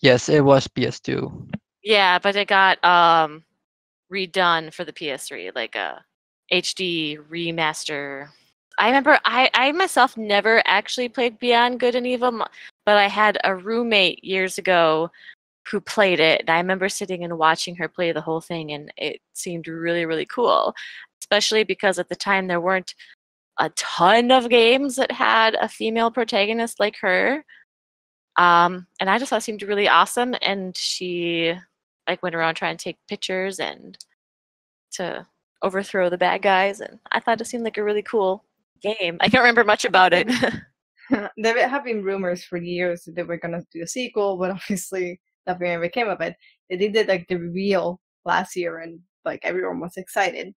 Speaker 5: Yes, it was PS2.
Speaker 1: but it got redone for the PS3, like a HD remaster. I remember I myself never actually played Beyond Good and Evil, but I had a roommate years ago who played it, and I remember sitting and watching her play the whole thing, and it seemed really, really cool, especially because at the time there weren't a ton of games that had a female protagonist like her. And I just thought it seemed really awesome, and she like went around trying to take pictures and to overthrow the bad guys, and I thought it seemed like a really cool game. I can't remember much about it.
Speaker 2: There have been rumors for years that they were gonna do a sequel, but obviously nothing ever came of it. They did like the reveal last year, and like everyone was excited.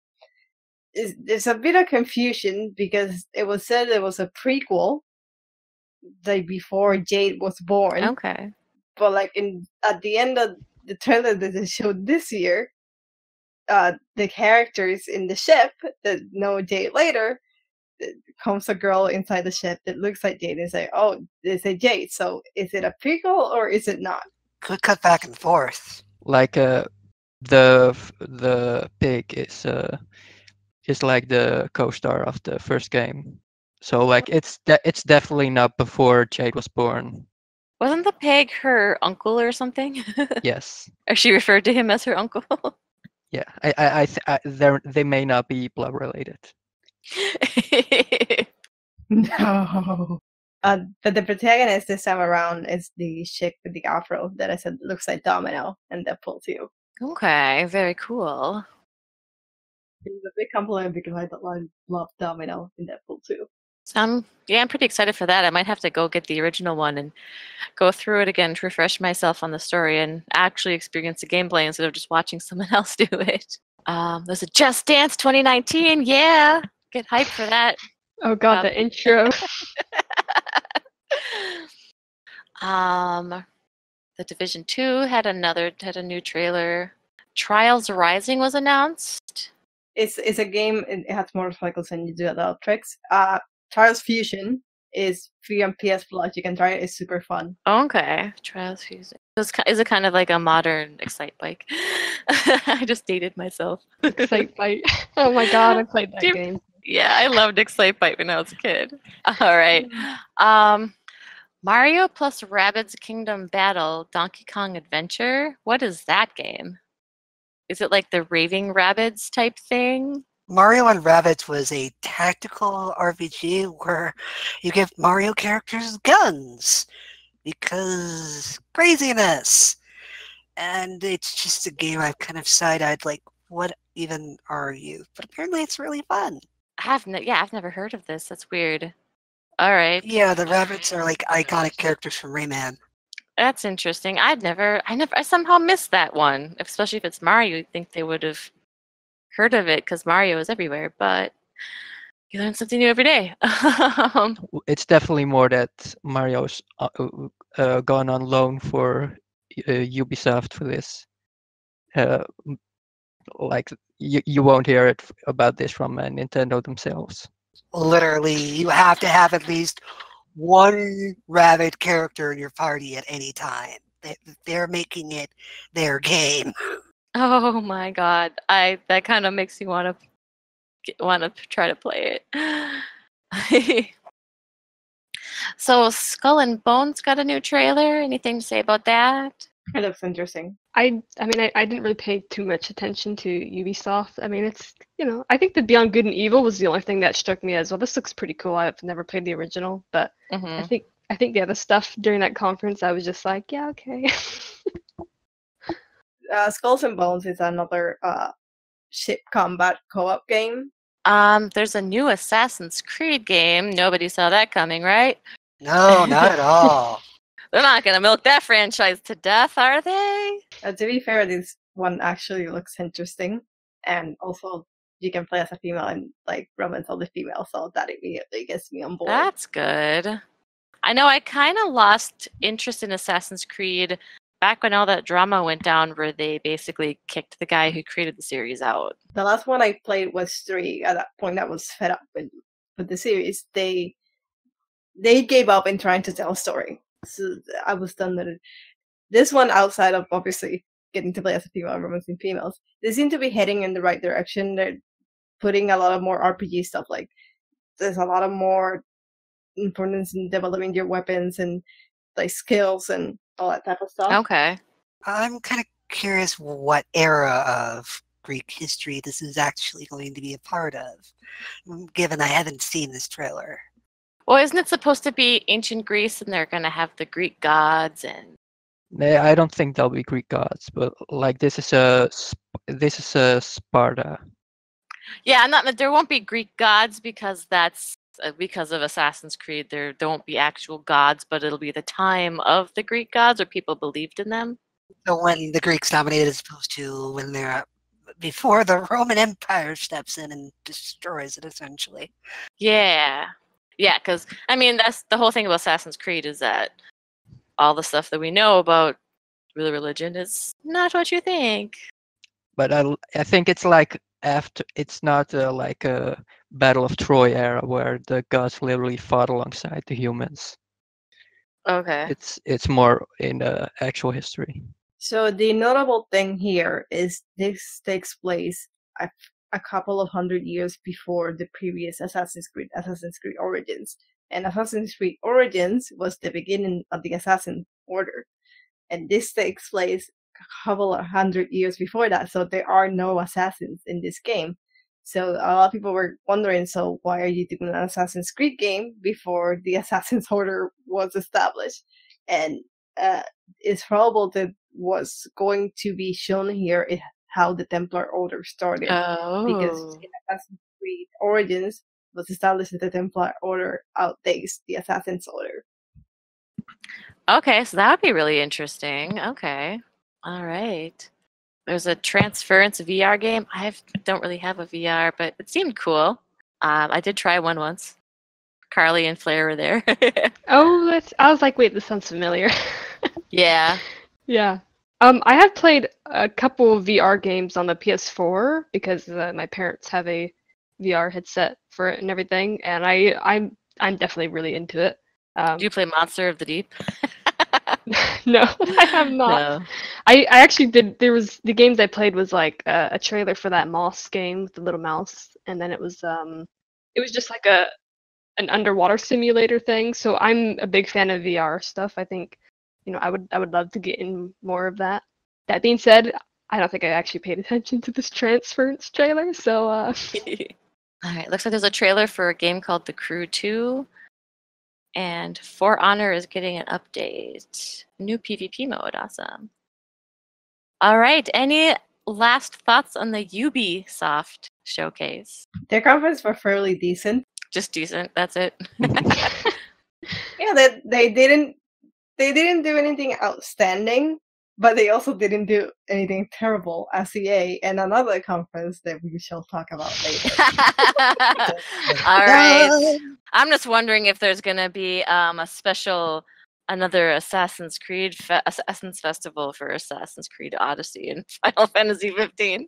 Speaker 2: There's a bit of confusion because it was said it was a prequel, like before Jade was born.
Speaker 1: Okay.
Speaker 2: But like at the end of the trailer that they showed this year, the characters in the ship that know Jade later, comes a girl inside the ship that looks like Jade and say, "Oh, it's a Jade." So is it a prequel or is it not?
Speaker 3: Could cut back and forth.
Speaker 5: Like the pig is like the co-star of the first game. So like it's definitely not before Jade was born.
Speaker 1: Wasn't the pig her uncle or something?
Speaker 5: Yes.
Speaker 1: Or she referred to him as her uncle?
Speaker 5: Yeah. They may not be blood related.
Speaker 2: No. But the protagonist this time around is the chick with the afro that I said looks like Domino and Deadpool 2.
Speaker 1: Okay, very cool.
Speaker 2: It's a big compliment because I love Domino in Deadpool 2.
Speaker 1: So I'm pretty excited for that. I might have to go get the original one and go through it again to refresh myself on the story and actually experience the gameplay instead of just watching someone else do it. There's a Just Dance 2019. Yeah, get hyped for that.
Speaker 4: Oh god, the intro.
Speaker 1: The Division 2 had a new trailer. Trials Rising was announced.
Speaker 2: It's a game. It has motorcycles and you do a lot of tricks. Trials Fusion is free on PS Plus. You can try it. It's super fun.
Speaker 1: Okay, Trials Fusion. Is it kind of like a modern Excite Bike? I just dated myself.
Speaker 4: Excite Bike. Oh my god, I played that
Speaker 1: Dude.
Speaker 4: game.
Speaker 1: Yeah, I loved Excite Bike when I was a kid. All right. Mario plus Rabbids Kingdom Battle Donkey Kong Adventure. What is that game? Is it like the Raving Rabbids type thing?
Speaker 3: Mario and Rabbids was a tactical RPG where you give Mario characters guns because craziness. And it's just a game I've kind of side-eyed, like, what even are you? But apparently it's really fun.
Speaker 1: I've never heard of this. That's weird. All right.
Speaker 3: Yeah, the Rabbids are like iconic characters from Rayman.
Speaker 1: That's interesting. I somehow missed that one. Especially if it's Mario, you'd think they would have heard of it because Mario is everywhere. But you learn something new every day.
Speaker 5: It's definitely more that Mario's gone on loan for Ubisoft for this. Like you won't hear it about this from Nintendo themselves.
Speaker 3: Literally, you have to have at least one Rabbid character in your party at any time. They're making it their game.
Speaker 1: Oh my god! That kind of makes me want to try to play it. So Skull and Bones got a new trailer. Anything to say about that?
Speaker 2: It looks interesting.
Speaker 4: I mean, I didn't really pay too much attention to Ubisoft. I mean, it's, I think the Beyond Good and Evil was the only thing that struck me as, well, this looks pretty cool. I've never played the original, but I think the other stuff during that conference, I was just like, yeah, okay.
Speaker 2: Skulls and Bones is another ship combat co-op game.
Speaker 1: There's a new Assassin's Creed game. Nobody saw that coming, right?
Speaker 3: No, not at all.
Speaker 1: They're not gonna milk that franchise to death, are they?
Speaker 2: To be fair, this one actually looks interesting, and also you can play as a female and like romance all the females, so that immediately gets me on board.
Speaker 1: That's good. I know I kind of lost interest in Assassin's Creed back when all that drama went down where they basically kicked the guy who created the series out.
Speaker 2: The last one I played was 3. At that point, I was fed up with the series. They gave up in trying to tell a story. So I was done with it. This one, outside of obviously getting to play as a female and romancing females, they seem to be heading in the right direction. They're putting a lot of more RPG stuff. Like, there's a lot of more importance in developing your weapons and like skills and all that type of stuff.
Speaker 1: Okay.
Speaker 3: I'm kind of curious what era of Greek history this is actually going to be a part of, given I haven't seen this trailer.
Speaker 1: Well, isn't it supposed to be ancient Greece and they're going to have the Greek gods and...
Speaker 5: I don't think they'll be Greek gods, but like this is a Sparta.
Speaker 1: Yeah, there won't be Greek gods because that's because of Assassin's Creed. There won't be actual gods, but it'll be the time of the Greek gods or people believed in them.
Speaker 3: So when the Greeks dominated as opposed to when they're before the Roman Empire steps in and destroys it, essentially.
Speaker 1: Yeah. Yeah, because, I mean, that's the whole thing about Assassin's Creed is that all the stuff that we know about real religion is not what you think.
Speaker 5: But I think it's like after, it's not like a Battle of Troy era where the gods literally fought alongside the humans.
Speaker 1: Okay.
Speaker 5: It's more in actual history.
Speaker 2: So the notable thing here is this takes place a couple of 100 years before the previous Assassin's Creed Origins. And Assassin's Creed Origins was the beginning of the Assassin Order. And this takes place a couple of 100 years before that, so there are no assassins in this game. So a lot of people were wondering, so why are you doing an Assassin's Creed game before the Assassin's Order was established? And it's probable that what's going to be shown here is how the Templar Order started. Because in Assassin's Creed Origins was established that the Templar Order outdates the Assassin's Order.
Speaker 1: Okay, so that would be really interesting. Okay. All right. There's a Transference VR game. Don't really have a VR, but it seemed cool. I did try one once. Carly and Flair were there.
Speaker 4: Oh, I was like, wait, this sounds familiar.
Speaker 1: Yeah.
Speaker 4: Yeah. I have played a couple of VR games on the PS4 because my parents have a VR headset for it and everything, and I'm definitely really into it.
Speaker 1: Do you play Monster of the Deep?
Speaker 4: No, I have not.
Speaker 1: No.
Speaker 4: I actually did. There was the games I played was like a trailer for that mouse game with the little mouse, and then it was just like an underwater simulator thing. So I'm a big fan of VR stuff. I think, I would love to get in more of that. That being said, I don't think I actually paid attention to this Transference trailer. So
Speaker 1: All right, looks like there's a trailer for a game called The Crew 2. And For Honor is getting an update. New PvP mode, awesome. All right, any last thoughts on the Ubisoft showcase?
Speaker 2: Their conference were fairly decent.
Speaker 1: Just decent, that's it.
Speaker 2: Yeah, they didn't do anything outstanding, but they also didn't do anything terrible as EA and another conference that we shall talk about later.
Speaker 1: All right. I'm just wondering if there's going to be another Assassin's Festival for Assassin's Creed Odyssey and Final Fantasy 15.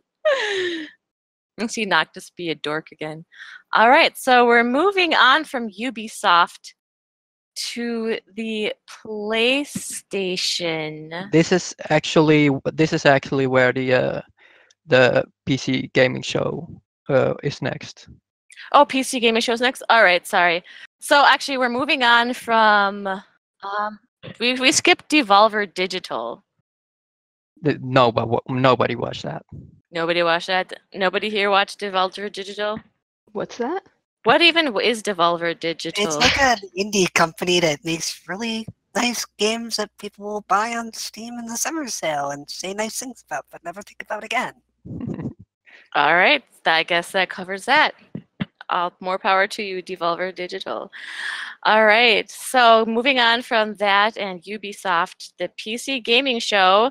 Speaker 1: And see Noctis be a dork again. All right, so we're moving on from Ubisoft to the PlayStation.
Speaker 5: This is actually where the PC gaming show is next.
Speaker 1: Oh, PC gaming show's next. All right, sorry. So actually, we're moving on from. We skipped Devolver Digital.
Speaker 5: No, but nobody watched that.
Speaker 1: Nobody watched that. Nobody here watched Devolver Digital.
Speaker 4: what's that?
Speaker 1: What even is Devolver Digital?
Speaker 3: It's like an indie company that makes really nice games that people will buy on Steam in the summer sale and say nice things about, but never think about again.
Speaker 1: All right, I guess that covers that. More power to you, Devolver Digital. All right, so moving on from that and Ubisoft, the PC gaming show.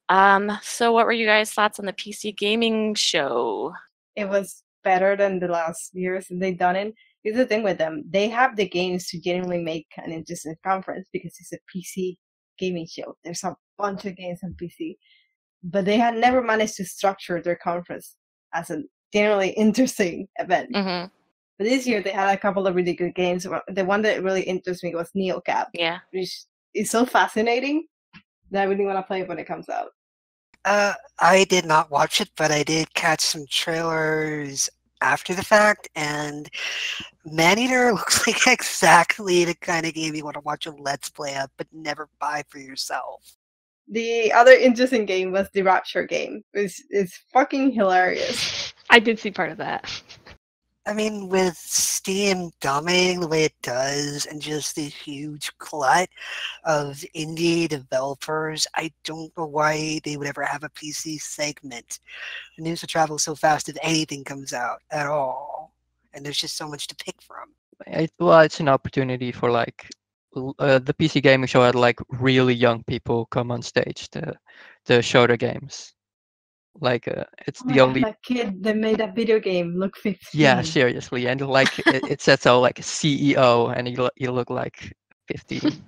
Speaker 1: So what were you guys' thoughts on the PC gaming show?
Speaker 2: It was better than the last years that they've done it. Here's the thing with them. They have the games to genuinely make an interesting conference because it's a PC gaming show. There's a bunch of games on PC, but they had never managed to structure their conference as a generally interesting event.
Speaker 1: Mm-hmm.
Speaker 2: But this year they had a couple of really good games. The one that really interested me was NeoCab,
Speaker 1: Yeah.
Speaker 2: which is so fascinating that I really want to play it when it comes out.
Speaker 3: I did not watch it, but I did catch some trailers after the fact, and Maneater looks like exactly the kind of game you want to watch a Let's Play of, but never buy for yourself.
Speaker 2: The other interesting game was the Rapture game. It's fucking hilarious.
Speaker 4: I did see part of that.
Speaker 3: I mean, with Steam dominating the way it does and just the huge glut of indie developers, I don't know why they would ever have a PC segment. The news will travel so fast if anything comes out at all. And there's just so much to pick from.
Speaker 5: It's an opportunity for like the PC gaming show had like really young people come on stage to show their games. Like it's
Speaker 2: Oh my
Speaker 5: the
Speaker 2: God,
Speaker 5: only
Speaker 2: that kid that made that video game look 15.
Speaker 5: yeah, seriously, and like it says so like CEO, and you look like 15.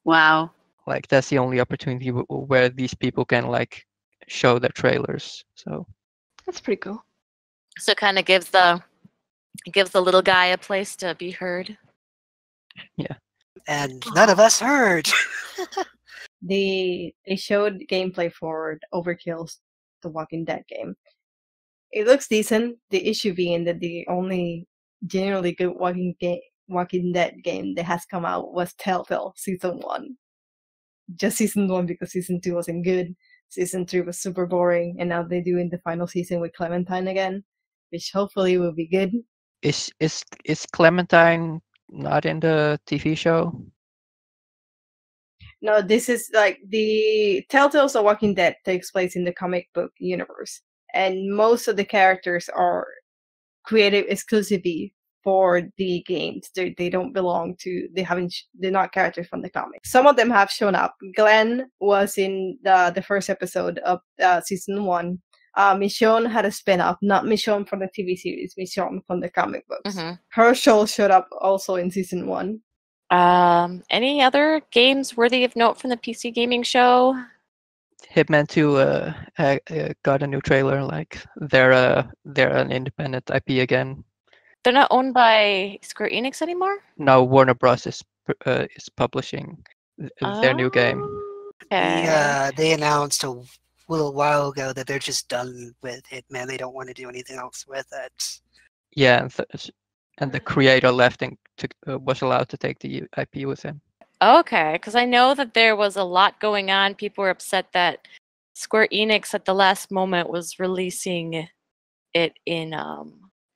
Speaker 6: Wow.
Speaker 5: Like that's the only opportunity where these people can like show their trailers. So
Speaker 4: That's pretty cool.
Speaker 1: So it kind of gives the little guy a place to be heard.
Speaker 3: And none of us heard.
Speaker 2: They showed gameplay for Overkill's The Walking Dead game. It looks decent. The issue being that the only generally good Walking Dead game that has come out was Telltale Season 1. Just Season 1 because Season 2 wasn't good. Season 3 was super boring, and now they're doing the final season with Clementine again, which hopefully will be good.
Speaker 5: is Clementine not in the TV show?
Speaker 2: No, this is like the Telltale's The Walking Dead takes place in the comic book universe, and most of the characters are created exclusively for the games. They don't belong to. They're not characters from the comics. Some of them have shown up. Glenn was in the first episode of season 1. Michonne had a spin-off, not Michonne from the TV series, Michonne from the comic books.
Speaker 1: Mm-hmm.
Speaker 2: Herschel showed up also in season 1.
Speaker 1: Any other games worthy of note from the PC gaming show?
Speaker 5: Hitman 2 got a new trailer. Like they're an independent IP again.
Speaker 1: They're not owned by Square Enix anymore?
Speaker 5: Now Warner Bros is publishing their new game.
Speaker 1: Okay.
Speaker 3: They announced a little while ago that they're just done with Hitman. They don't want to do anything else with it.
Speaker 5: Yeah, and the creator left and was allowed to take the IP with him.
Speaker 1: Okay, because I know that there was a lot going on. People were upset that Square Enix at the last moment was releasing it in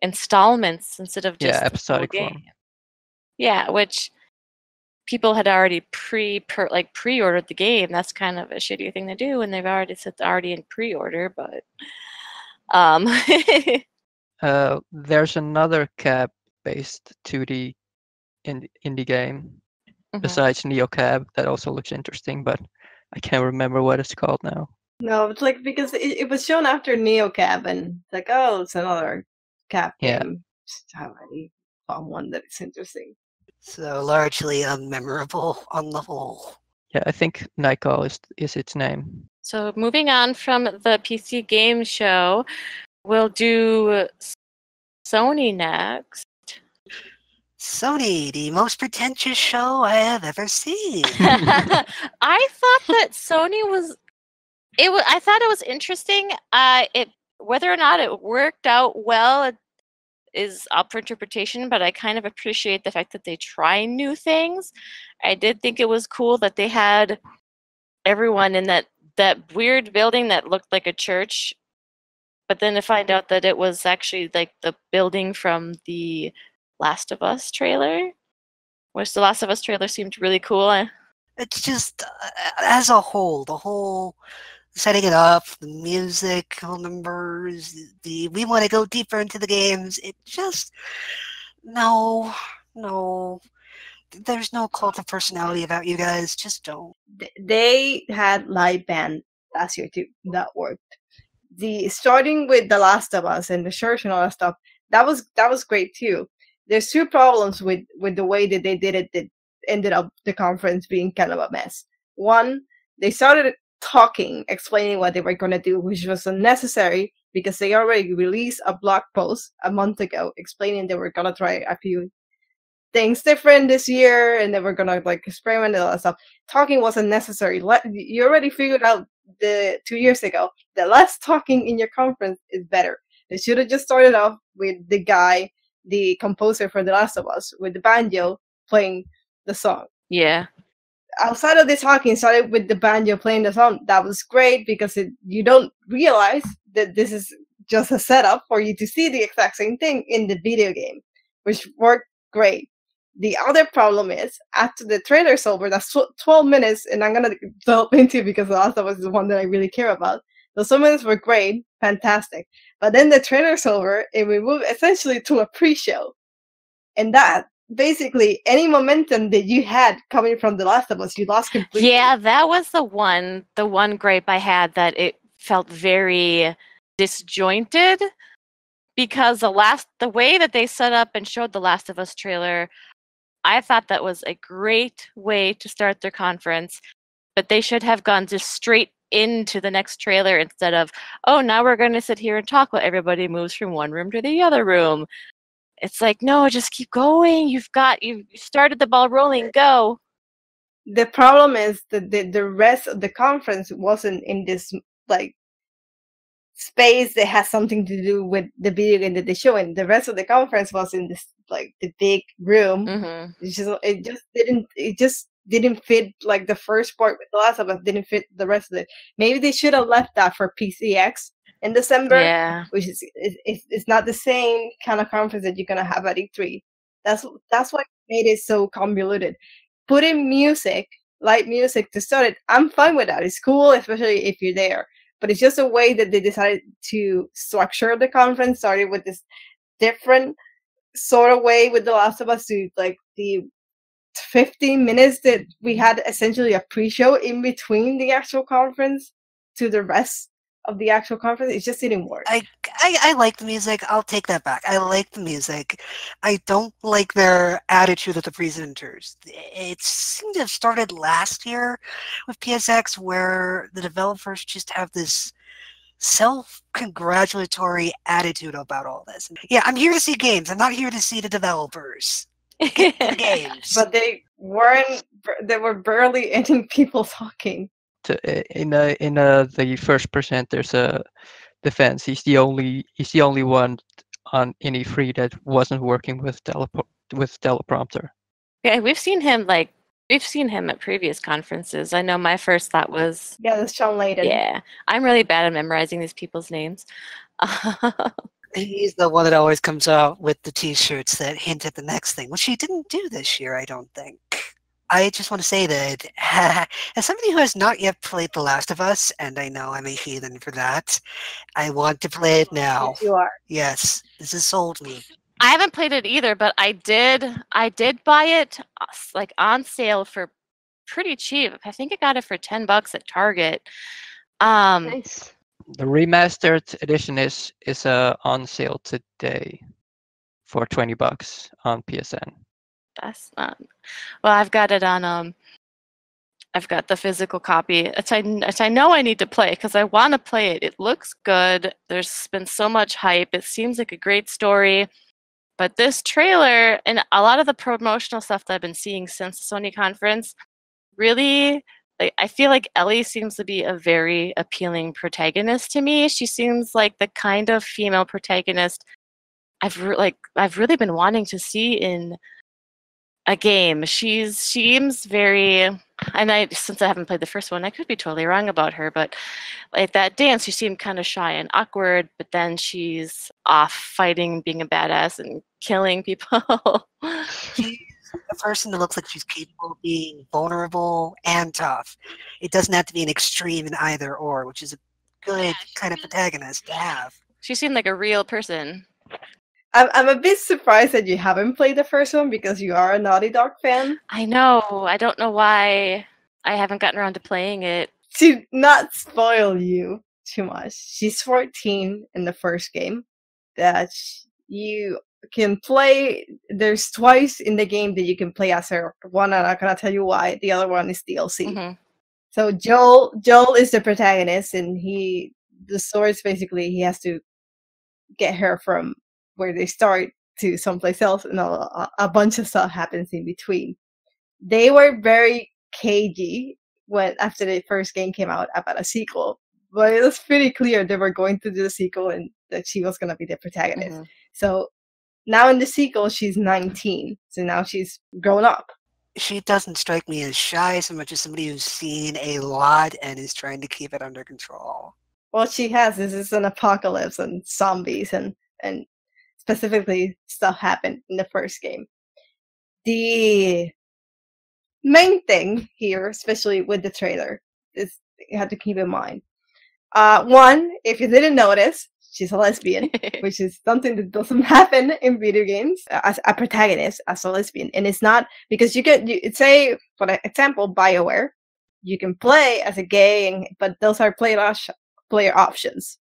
Speaker 1: installments instead of just the full
Speaker 5: episodic
Speaker 1: game.
Speaker 5: form.
Speaker 1: Yeah, which people had already pre-ordered the game. That's kind of a shitty thing to do, and they've already said it's already in pre-order. But
Speaker 5: there's another cab-based 2D indie game besides NeoCab that also looks interesting, but I can't remember what it's called now.
Speaker 2: No, it's like because it was shown after NeoCab, and it's like, oh, it's another cab game. Just already found one that is interesting.
Speaker 3: So largely unmemorable on the whole.
Speaker 5: Yeah, I think Nikon is its name.
Speaker 1: So moving on from the PC game show, we'll do Sony next.
Speaker 3: Sony, the most pretentious show I have ever seen.
Speaker 1: I thought that Sony was. I thought it was interesting. Whether or not it worked out well is up for interpretation, but I kind of appreciate the fact that they try new things. I did think it was cool that they had everyone in that weird building that looked like a church, but then to find out that it was actually like the building from the Last of Us trailer, which the Last of Us trailer seemed really cool.
Speaker 3: It's just, as a whole, the whole setting it up, the musical numbers, we want to go deeper into the games. It just, no. There's no cult of personality about you guys. Just don't.
Speaker 2: They had live band last year too. That worked. Starting with The Last of Us and the church and all that stuff, that was great too. There's two problems with the way that they did it that ended up the conference being kind of a mess. One, they started talking, explaining what they were going to do, which was unnecessary because they already released a blog post a month ago explaining they were going to try a few things different this year and they were going to like experiment and all that stuff. Talking wasn't necessary. You already figured out 2 years ago that less talking in your conference is better. They should have just started off with the guy, the composer for The Last of Us, with the banjo playing the song.
Speaker 1: Yeah.
Speaker 2: Outside of the talking, started with the banjo playing the song. That was great because you don't realize that this is just a setup for you to see the exact same thing in the video game, which worked great. The other problem is after the trailer's over, that's 12 minutes, and I'm gonna delve into because The Last of Us is the one that I really care about. Those 12 minutes were great, fantastic. But then the trailer's over, and we move essentially to a pre-show. And that basically any momentum that you had coming from The Last of Us, you lost completely.
Speaker 1: Yeah, that was the one gripe I had, that it felt very disjointed because the way that they set up and showed the Last of Us trailer, I thought that was a great way to start their conference, but they should have gone just straight into the next trailer instead of, oh, now we're going to sit here and talk while everybody moves from one room to the other room. It's like, no, just keep going. You started the ball rolling. Go.
Speaker 2: The problem is that the rest of the conference wasn't in this like space that has something to do with the video game that they show, and the rest of the conference was in this like the big room.
Speaker 1: Mm-hmm.
Speaker 2: It just didn't fit. Like the first part with The Last of Us didn't fit the rest of it. Maybe they should have left that for PCX in December.
Speaker 1: Yeah.
Speaker 2: Which is it's not the same kind of conference that you're gonna have at E3. That's what made it so convoluted. Put in music, light music to start it. I'm fine with that. It's cool, especially if you're there. But it's just a way that they decided to structure the conference, started with this different sort of way with The Last of Us, to like the 15 minutes that we had essentially a pre-show in between the actual conference to the rest of the actual conference. It just didn't work.
Speaker 3: I like the music. I'll take that back. I like the music. I don't like their attitude of the presenters. It seemed to have started last year with PSX, where the developers just have this self-congratulatory attitude about all this. Yeah, I'm here to see games. I'm not here to see the developers. The games.
Speaker 2: But they weren't. There were barely any people talking.
Speaker 5: In the first presenter's defense, he's the only one on any free that wasn't working with teleprompter.
Speaker 1: Yeah, we've seen him at previous conferences. I know my first thought was,
Speaker 2: yeah, that's Sean Layden.
Speaker 1: Yeah, I'm really bad at memorizing these people's names.
Speaker 3: He's the one that always comes out with the T-shirts that hint at the next thing, which he didn't do this year, I don't think. I just want to say that as somebody who has not yet played The Last of Us, and I know I'm a heathen for that, I want to play it now.
Speaker 2: Yes, you are.
Speaker 3: Yes, this has sold me.
Speaker 1: I haven't played it either, but I did buy it like on sale for pretty cheap. I think I got it for $10 at Target.
Speaker 4: Nice.
Speaker 5: The remastered edition is on sale today for $20 on PSN.
Speaker 1: That's not well. I've got it on. I've got the physical copy. I know I need to play because I want to play it. It looks good. There's been so much hype. It seems like a great story. But this trailer and a lot of the promotional stuff that I've been seeing since the Sony conference, really, I feel like Ellie seems to be a very appealing protagonist to me. She seems like the kind of female protagonist I've really been wanting to see in a game. She seems very, and since I haven't played the first one, I could be totally wrong about her, but like that dance, she seemed kind of shy and awkward, but then she's off fighting, being a badass, and killing people.
Speaker 3: She's a person that looks like she's capable of being vulnerable and tough. It doesn't have to be an extreme in either or, which is a good kind of protagonist to have.
Speaker 1: She seemed like a real person.
Speaker 2: I'm a bit surprised that you haven't played the first one because you are a Naughty Dog fan.
Speaker 1: I know. I don't know why I haven't gotten around to playing it.
Speaker 2: To not spoil you too much, she's 14 in the first game that you can play. There's twice in the game that you can play as her. One, I'm not gonna tell you why. The other one is DLC.
Speaker 1: Mm-hmm.
Speaker 2: So Joel is the protagonist, and the story is basically he has to get her from where they start to someplace else, and a bunch of stuff happens in between. They were very cagey when after the first game came out about a sequel, but it was pretty clear they were going to do the sequel and that she was going to be the protagonist.
Speaker 1: Mm-hmm.
Speaker 2: So now in the sequel, she's 19, so now she's grown up.
Speaker 3: She doesn't strike me as shy so much as somebody who's seen a lot and is trying to keep it under control.
Speaker 2: Well, she has. This is an apocalypse and zombies and specifically stuff happened in the first game. The main thing here, especially with the trailer, is you have to keep in mind. One, if you didn't notice, she's a lesbian, which is something that doesn't happen in video games as a protagonist, as a lesbian. And it's not because say, for example, BioWare, you can play as a gay, but those are player options,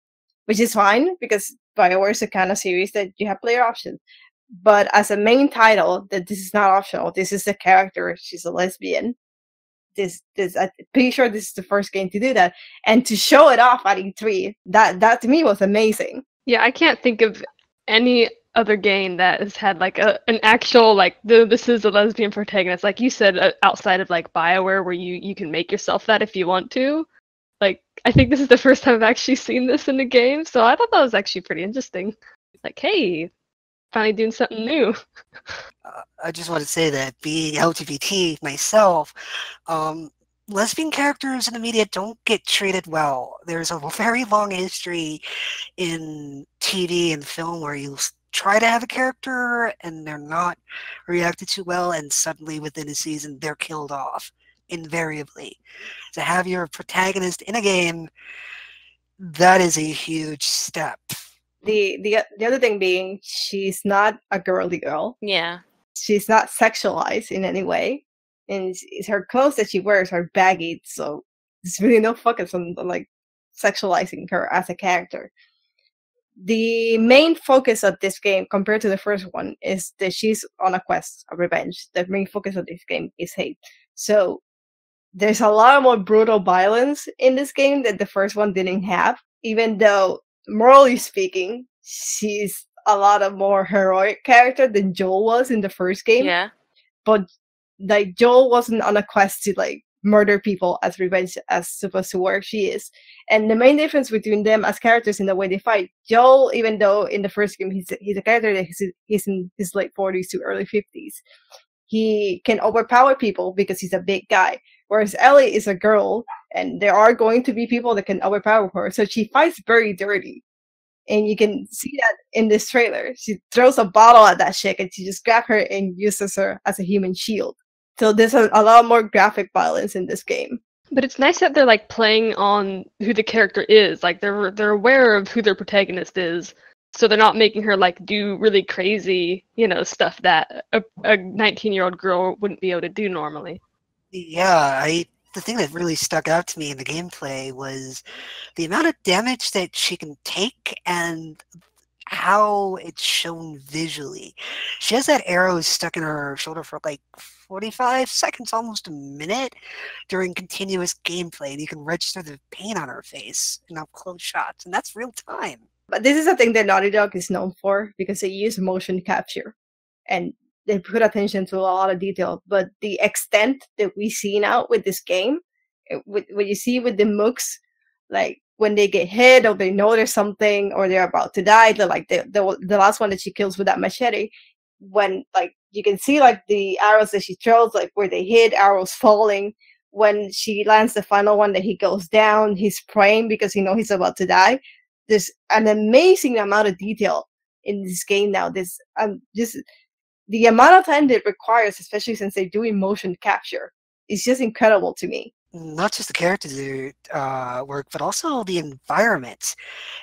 Speaker 2: which is fine because BioWare is a kind of series that you have player options. But as a main title, that this is not optional. This is the character. She's a lesbian. I'm pretty sure this is the first game to do that, and to show it off at E3, that to me was amazing.
Speaker 4: Yeah, I can't think of any other game that has had like an actual like this is a lesbian protagonist, like you said, outside of like BioWare, where you can make yourself that if you want to. Like, I think this is the first time I've actually seen this in the game, so I thought that was actually pretty interesting. Like, hey, finally doing something new.
Speaker 3: I just want to say that being LGBT myself, lesbian characters in the media don't get treated well. There's a very long history in TV and film where you try to have a character and they're not reacted to well, and suddenly within a season they're killed off, invariably. To have your protagonist in a game, that is a huge step.
Speaker 2: The other thing being, she's not a girly girl.
Speaker 1: Yeah.
Speaker 2: She's not sexualized in any way, and her clothes that she wears are baggy, so there's really no focus on like sexualizing her as a character. The main focus of this game, compared to the first one, is that she's on a quest of revenge. The main focus of this game is hate. So there's a lot more brutal violence in this game that the first one didn't have, even though, morally speaking, she's a lot of more heroic character than Joel was in the first game.
Speaker 1: Yeah.
Speaker 2: But like Joel wasn't on a quest to like murder people as revenge as supposed to where she is. And the main difference between them as characters in the way they fight, Joel, even though in the first game he's a character that he's in his late 40s to early 50s, he can overpower people because he's a big guy. Whereas Ellie is a girl, and there are going to be people that can overpower her. So she fights very dirty. And you can see that in this trailer. She throws a bottle at that chick, and she just grabs her and uses her as a human shield. So there's a lot more graphic violence in this game.
Speaker 4: But it's nice that they're like playing on who the character is. Like they're aware of who their protagonist is, so they're not making her like do really crazy, stuff that a 19-year-old girl wouldn't be able to do normally.
Speaker 3: Yeah, the thing that really stuck out to me in the gameplay was the amount of damage that she can take and how it's shown visually. She has that arrow stuck in her shoulder for like 45 seconds, almost a minute, during continuous gameplay, and you can register the pain on her face in up close shots, and that's real time.
Speaker 2: But this is a thing that Naughty Dog is known for, because they use motion capture, and they put attention to a lot of detail. But the extent that we see now with this game, what you see with the mooks, like when they get hit or they know there's something or they're about to die, like the last one that she kills with that machete, when like you can see like the arrows that she throws, like where they hit, arrows falling. When she lands the final one that he goes down, he's praying because he knows he's about to die. There's an amazing amount of detail in this game now. Just the amount of time that it requires, especially since they're doing motion capture, is just incredible to me.
Speaker 3: Not just the characters work, but also the environment.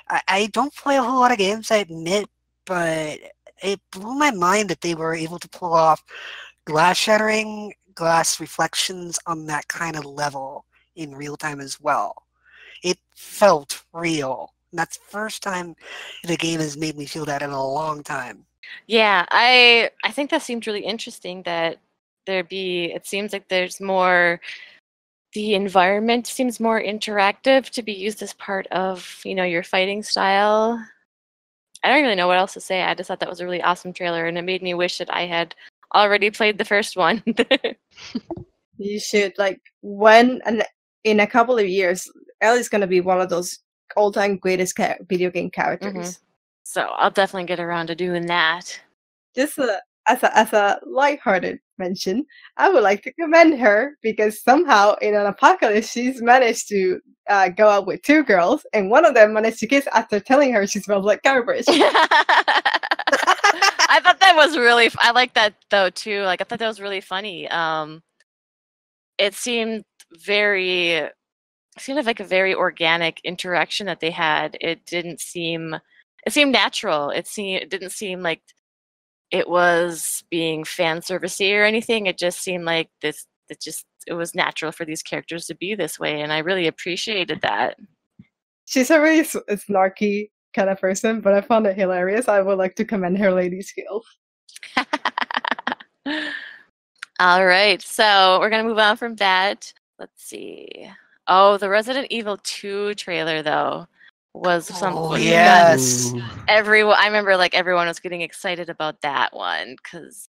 Speaker 3: I don't play a whole lot of games, I admit, but it blew my mind that they were able to pull off glass shattering, glass reflections on that kind of level in real time as well. It felt real. And that's the first time the game has made me feel that in a long time.
Speaker 1: Yeah, I think that seemed really interesting that it seems like there's more the environment seems more interactive to be used as part of, your fighting style. I don't really know what else to say. I just thought that was a really awesome trailer, and it made me wish that I had already played the first one.
Speaker 2: You should in a couple of years, Ellie's gonna be one of those all-time greatest video game characters.
Speaker 1: So I'll definitely get around to doing that.
Speaker 2: Just as a lighthearted mention, I would like to commend her because somehow in an apocalypse she's managed to go out with two girls, and one of them managed to kiss after telling her she smells like garbage.
Speaker 1: I thought that was really. I like that though too. Like I thought that was really funny. It seemed like a very organic interaction that they had. It didn't seem. It seemed natural. It didn't seem like it was being fan servicey or anything. It just seemed like this. It was natural for these characters to be this way, and I really appreciated that.
Speaker 2: She's a really snarky kind of person, but I found it hilarious. I would like to commend her lady skills.
Speaker 1: All right, so we're gonna move on from that. Let's see. Oh, the Resident Evil 2 trailer though was
Speaker 3: yes.
Speaker 1: Everyone, I remember like everyone was getting excited about that one because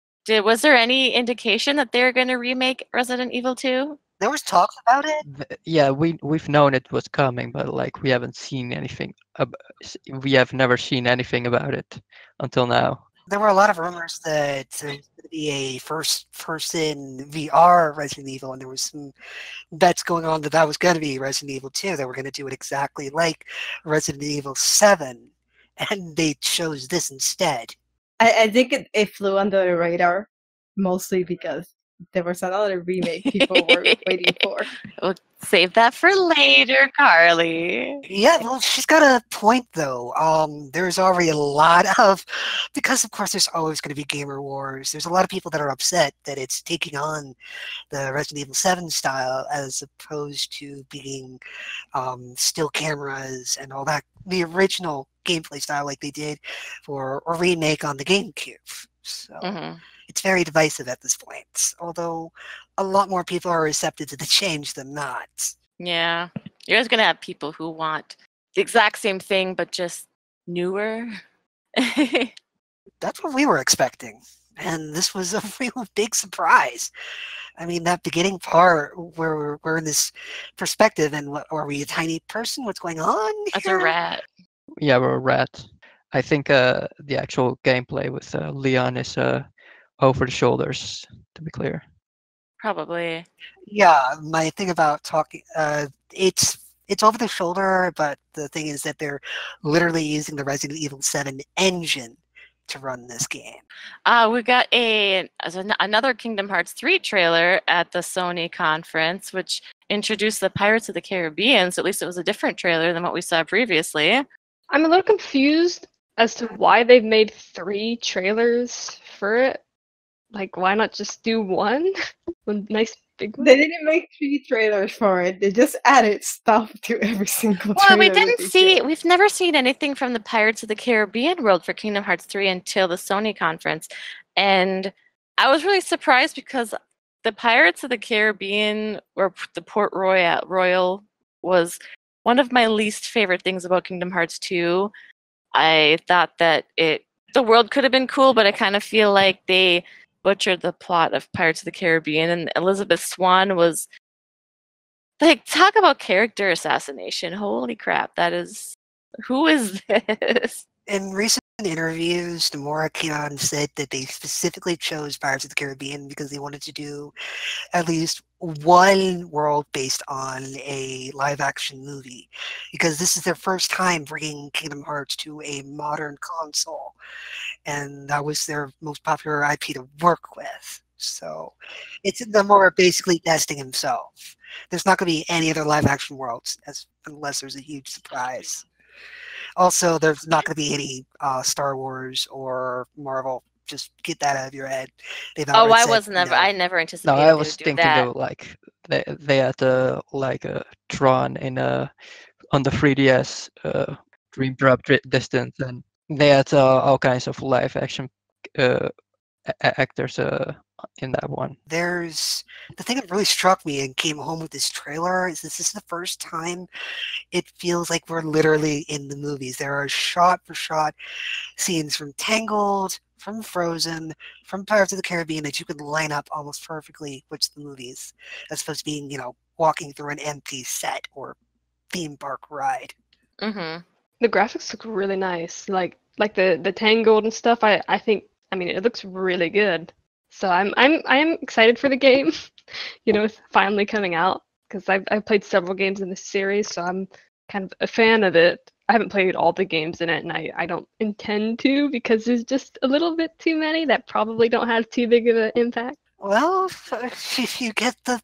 Speaker 1: was there any indication that they're going to remake Resident Evil 2?
Speaker 3: There was talks about it.
Speaker 5: Yeah, we've known it was coming, but like we haven't seen anything. We have never seen anything about it until now.
Speaker 3: There were a lot of rumors that there was going to be a first-person VR Resident Evil, and there was some bets going on that was going to be Resident Evil 2. They were going to do it exactly like Resident Evil 7, and they chose this instead.
Speaker 2: I think it flew under the radar, mostly because there was another remake people were waiting for.
Speaker 1: We'll save that for later, Carly.
Speaker 3: Yeah, well, she's got a point, though. There's already a lot of... Because, of course, there's always going to be gamer wars. There's a lot of people that are upset that it's taking on the Resident Evil 7 style as opposed to being still cameras and all that. The original gameplay style like they did for a remake on the GameCube. So... It's very divisive at this point, although a lot more people are receptive to the change than not.
Speaker 1: Yeah. You're always going to have people who want the exact same thing, but just newer.
Speaker 3: That's what we were expecting, and this was a real big surprise. I mean, that beginning part where we're in this perspective, and what, are we a tiny person? What's going on here?
Speaker 1: That's a rat.
Speaker 5: Yeah, we're a rat. I think the actual gameplay with Leon is... over the shoulders, to be clear.
Speaker 1: Probably.
Speaker 3: Yeah, my thing about talking, it's over the shoulder, but the thing is that they're literally using the Resident Evil 7 engine to run this game.
Speaker 1: We got another Kingdom Hearts 3 trailer at the Sony conference, which introduced the Pirates of the Caribbean, so at least it was a different trailer than what we saw previously.
Speaker 4: I'm a little confused as to why they've made 3 trailers for it. Like, why not just do one nice big one?
Speaker 2: They didn't make 3 trailers for it. They just added stuff to every single trailer.
Speaker 1: Well, we've never seen anything from the Pirates of the Caribbean world for Kingdom Hearts 3 until the Sony conference. And I was really surprised because the Pirates of the Caribbean, or the Port Royal, was one of my least favorite things about Kingdom Hearts 2. I thought that the world could have been cool, but I kind of feel like they butchered the plot of Pirates of the Caribbean, and Elizabeth Swann was like, talk about character assassination. Holy crap, who is this?
Speaker 3: In recent interviews, Nomura came out and said that they specifically chose Pirates of the Caribbean because they wanted to do at least one world based on a live-action movie, because this is their first time bringing Kingdom Hearts to a modern console, and that was their most popular IP to work with. So it's Nomura basically testing himself. There's not going to be any other live-action worlds unless there's a huge surprise. Also, there's not going to be any Star Wars or Marvel. Just get that out of your head.
Speaker 1: I never anticipated.
Speaker 5: No, I was
Speaker 1: do
Speaker 5: thinking
Speaker 1: that.
Speaker 5: of like they had like a Tron on the 3DS Dream Drop Distance, and they had all kinds of live action actors in that one.
Speaker 3: There's the thing that really struck me and came home with this trailer is this is the first time it feels like we're literally in the movies. There are shot-for-shot scenes from Tangled, from Frozen, from Pirates of the Caribbean that you could line up almost perfectly with the movies, as opposed to being, walking through an empty set or theme park ride.
Speaker 1: Mm-hmm.
Speaker 4: The graphics look really nice. Like the Tangled and stuff. I think it looks really good. So I am excited for the game. It's finally coming out because I've played several games in this series, so I'm kind of a fan of it. I haven't played all the games in it, and I don't intend to because there's just a little bit too many that probably don't have too big of an impact.
Speaker 3: Well, if you get the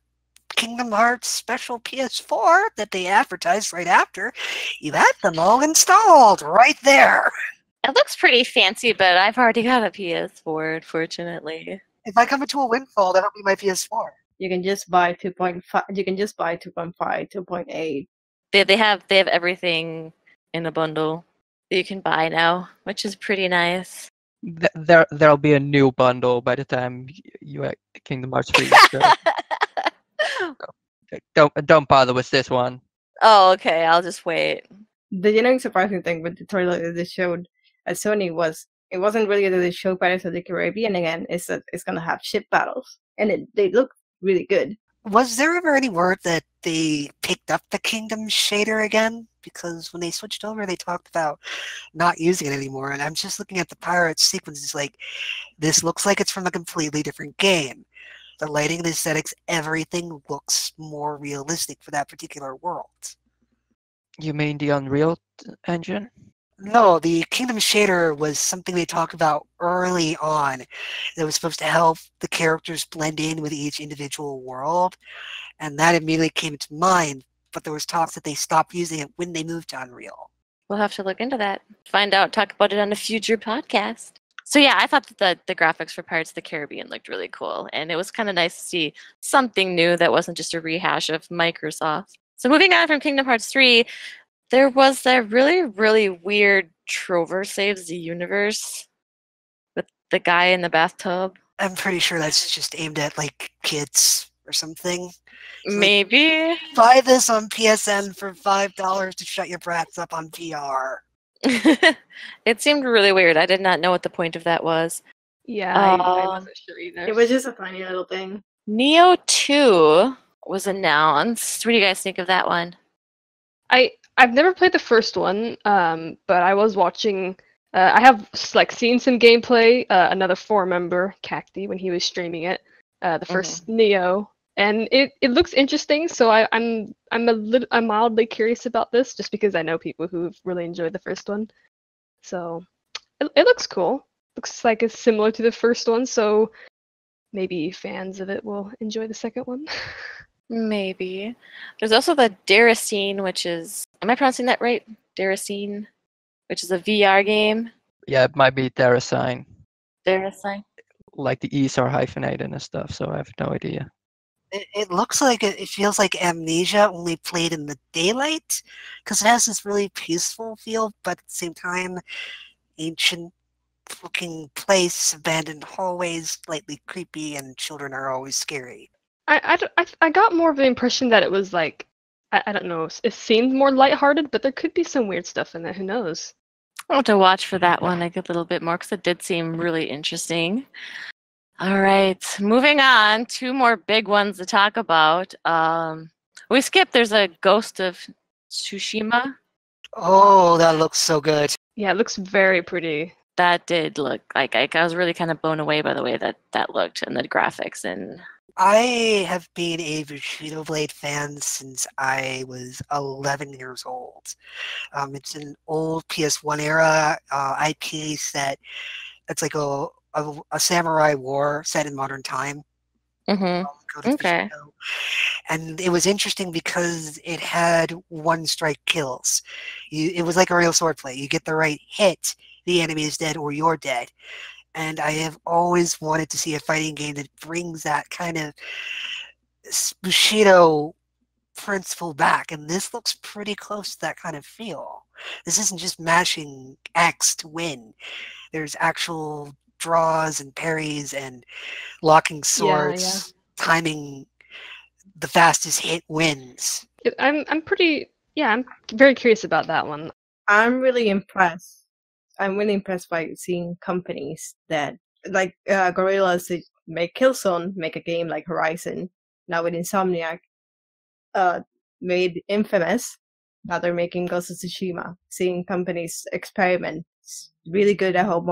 Speaker 3: Kingdom Hearts special PS4 that they advertised right after, you had them all installed right there.
Speaker 1: It looks pretty fancy, but I've already got a PS4, unfortunately.
Speaker 3: If I come into a windfall, that'll be my PS4.
Speaker 2: You can just buy 2.5. You can just buy 2.5, 2.8.
Speaker 1: They have everything in a bundle that you can buy now, which is pretty nice.
Speaker 5: There'll be a new bundle by the time you at Kingdom Hearts 3. So don't bother with this one.
Speaker 1: Oh, okay. I'll just wait.
Speaker 2: The surprising thing with the trailer that they showed at Sony was it wasn't really that they showed Pirates of the Caribbean again. It's that it's gonna have ship battles, and they look really good.
Speaker 3: Was there ever any word that they picked up the Kingdom shader again? Because when they switched over, they talked about not using it anymore. And I'm just looking at the Pirates sequences like, this looks like it's from a completely different game. The lighting, the aesthetics, everything looks more realistic for that particular world.
Speaker 5: You mean the Unreal Engine?
Speaker 3: No, the Kingdom shader was something they talked about early on that was supposed to help the characters blend in with each individual world, and that immediately came to mind, but there was talks that they stopped using it when they moved to Unreal.
Speaker 1: We'll have to look into that. Find out, talk about it on a future podcast. So yeah, I thought that the graphics for Pirates of the Caribbean looked really cool, and it was kind of nice to see something new that wasn't just a rehash of Microsoft. So moving on from Kingdom Hearts 3, there was that really, really weird Trover Saves the Universe with the guy in the bathtub.
Speaker 3: I'm pretty sure that's just aimed at, like, kids or something. It's like,
Speaker 1: Maybe.
Speaker 3: buy this on PSN for $5 to shut your brats up on PR.
Speaker 1: It seemed really weird. I did not know what the point of that was.
Speaker 4: Yeah, I wasn't sure either.
Speaker 2: It was just a tiny little thing.
Speaker 1: Neo 2 was announced. What do you guys think of that one?
Speaker 4: I've never played the first one, but I was watching. I have seen some gameplay. Another 4 member, Cacti, when he was streaming it, the first Neo, and it looks interesting. So I'm mildly curious about this, just because I know people who've really enjoyed the first one. So it looks cool. Looks like it's similar to the first one. So maybe fans of it will enjoy the second one.
Speaker 1: Maybe. There's also the Daracene, which is, am I pronouncing that right? Daracene, which is a VR game.
Speaker 5: Yeah, it might be Terrasign.
Speaker 1: Daracene.
Speaker 5: Like the E's are hyphenated and stuff, so I have no idea.
Speaker 3: It looks like it feels like Amnesia only played in the daylight, because it has this really peaceful feel, but at the same time, ancient-looking place, abandoned hallways, slightly creepy, and children are always scary.
Speaker 4: I got more of the impression that it was like, I don't know, it seemed more lighthearted, but there could be some weird stuff in it. Who knows?
Speaker 1: I'll have to watch for that one a little bit more because it did seem really interesting. All right, moving on. 2 more big ones to talk about. We skipped. There's a Ghost of Tsushima.
Speaker 3: Oh, that looks so good.
Speaker 4: Yeah, it looks very pretty.
Speaker 1: That did look like I was really kind of blown away by the way that looked and the graphics and.
Speaker 3: I have been a Bushido Blade fan since I was 11 years old. It's an old PS1 era IP set. It's like a samurai war set in modern time.
Speaker 1: Okay.
Speaker 3: Bushido. And it was interesting because it had one-strike kills. It was like a real swordplay. You get the right hit, the enemy is dead or you're dead. And I have always wanted to see a fighting game that brings that kind of Bushido principle back, and this looks pretty close to that kind of feel. This isn't just mashing X to win. There's actual draws and parries and locking swords, timing the fastest hit wins.
Speaker 4: I'm very curious about that one.
Speaker 2: I'm really impressed. I'm really impressed by seeing companies that, like Gorillas, that make Killzone, make a game like Horizon. Now with Insomniac, made Infamous. Now they're making Ghost of Tsushima. Seeing companies experiment, it's really good. I hope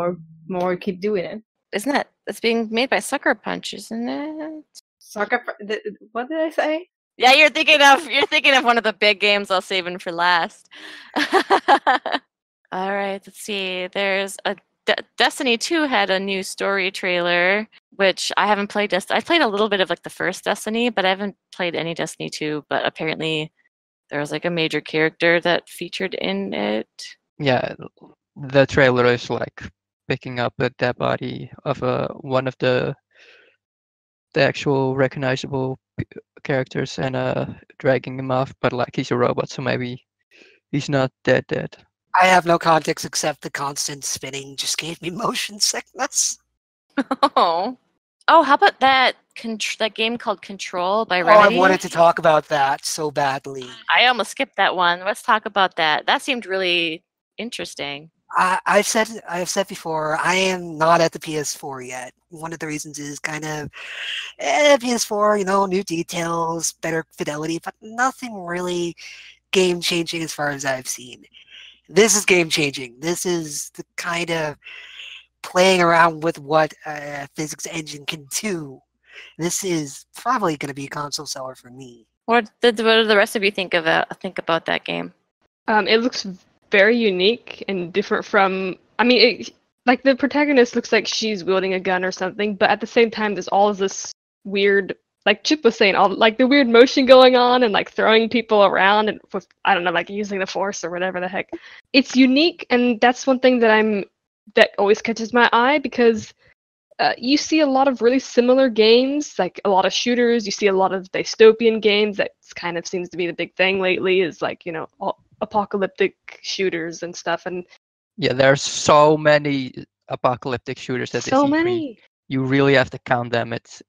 Speaker 2: more keep doing it.
Speaker 1: Isn't that it's being made by Sucker Punch, isn't it?
Speaker 2: What did I say?
Speaker 1: Yeah, you're thinking of one of the big games I'll save for last. All right, let's see. There's a Destiny 2 had a new story trailer, which I haven't played. I played a little bit of like the first Destiny, but I haven't played any Destiny 2. But apparently, there was like a major character that featured in it.
Speaker 5: Yeah, the trailer is like picking up a dead body of one of the actual recognizable characters and dragging him off, but like he's a robot, so maybe he's not dead.
Speaker 3: I have no context except the constant spinning just gave me motion sickness.
Speaker 1: Oh, how about that that game called Control by
Speaker 3: Oh,
Speaker 1: Remedy?
Speaker 3: I wanted to talk about that so badly.
Speaker 1: I almost skipped that one. Let's talk about that. That seemed really interesting.
Speaker 3: I've said before, I am not at the PS4 yet. One of the reasons is kind of PS4, new details, better fidelity, but nothing really game-changing as far as I've seen. This is game-changing. This is the kind of playing around with what a physics engine can do. This is probably going to be a console seller for me.
Speaker 1: What do the rest of you think about that game?
Speaker 4: It looks very unique and different from. I mean, like the protagonist looks like she's wielding a gun or something, but at the same time, there's all of this weird, like Chip was saying, all like the weird motion going on and like throwing people around and with, I don't know, like using the force or whatever the heck. It's unique, and that's one thing that always catches my eye because you see a lot of really similar games, like a lot of shooters. You see a lot of dystopian games. That kind of seems to be the big thing lately. Is like apocalyptic shooters and stuff. And
Speaker 5: yeah, there's so many apocalyptic shooters at
Speaker 4: so
Speaker 5: this E3.
Speaker 4: many.
Speaker 5: You really have to count them. It's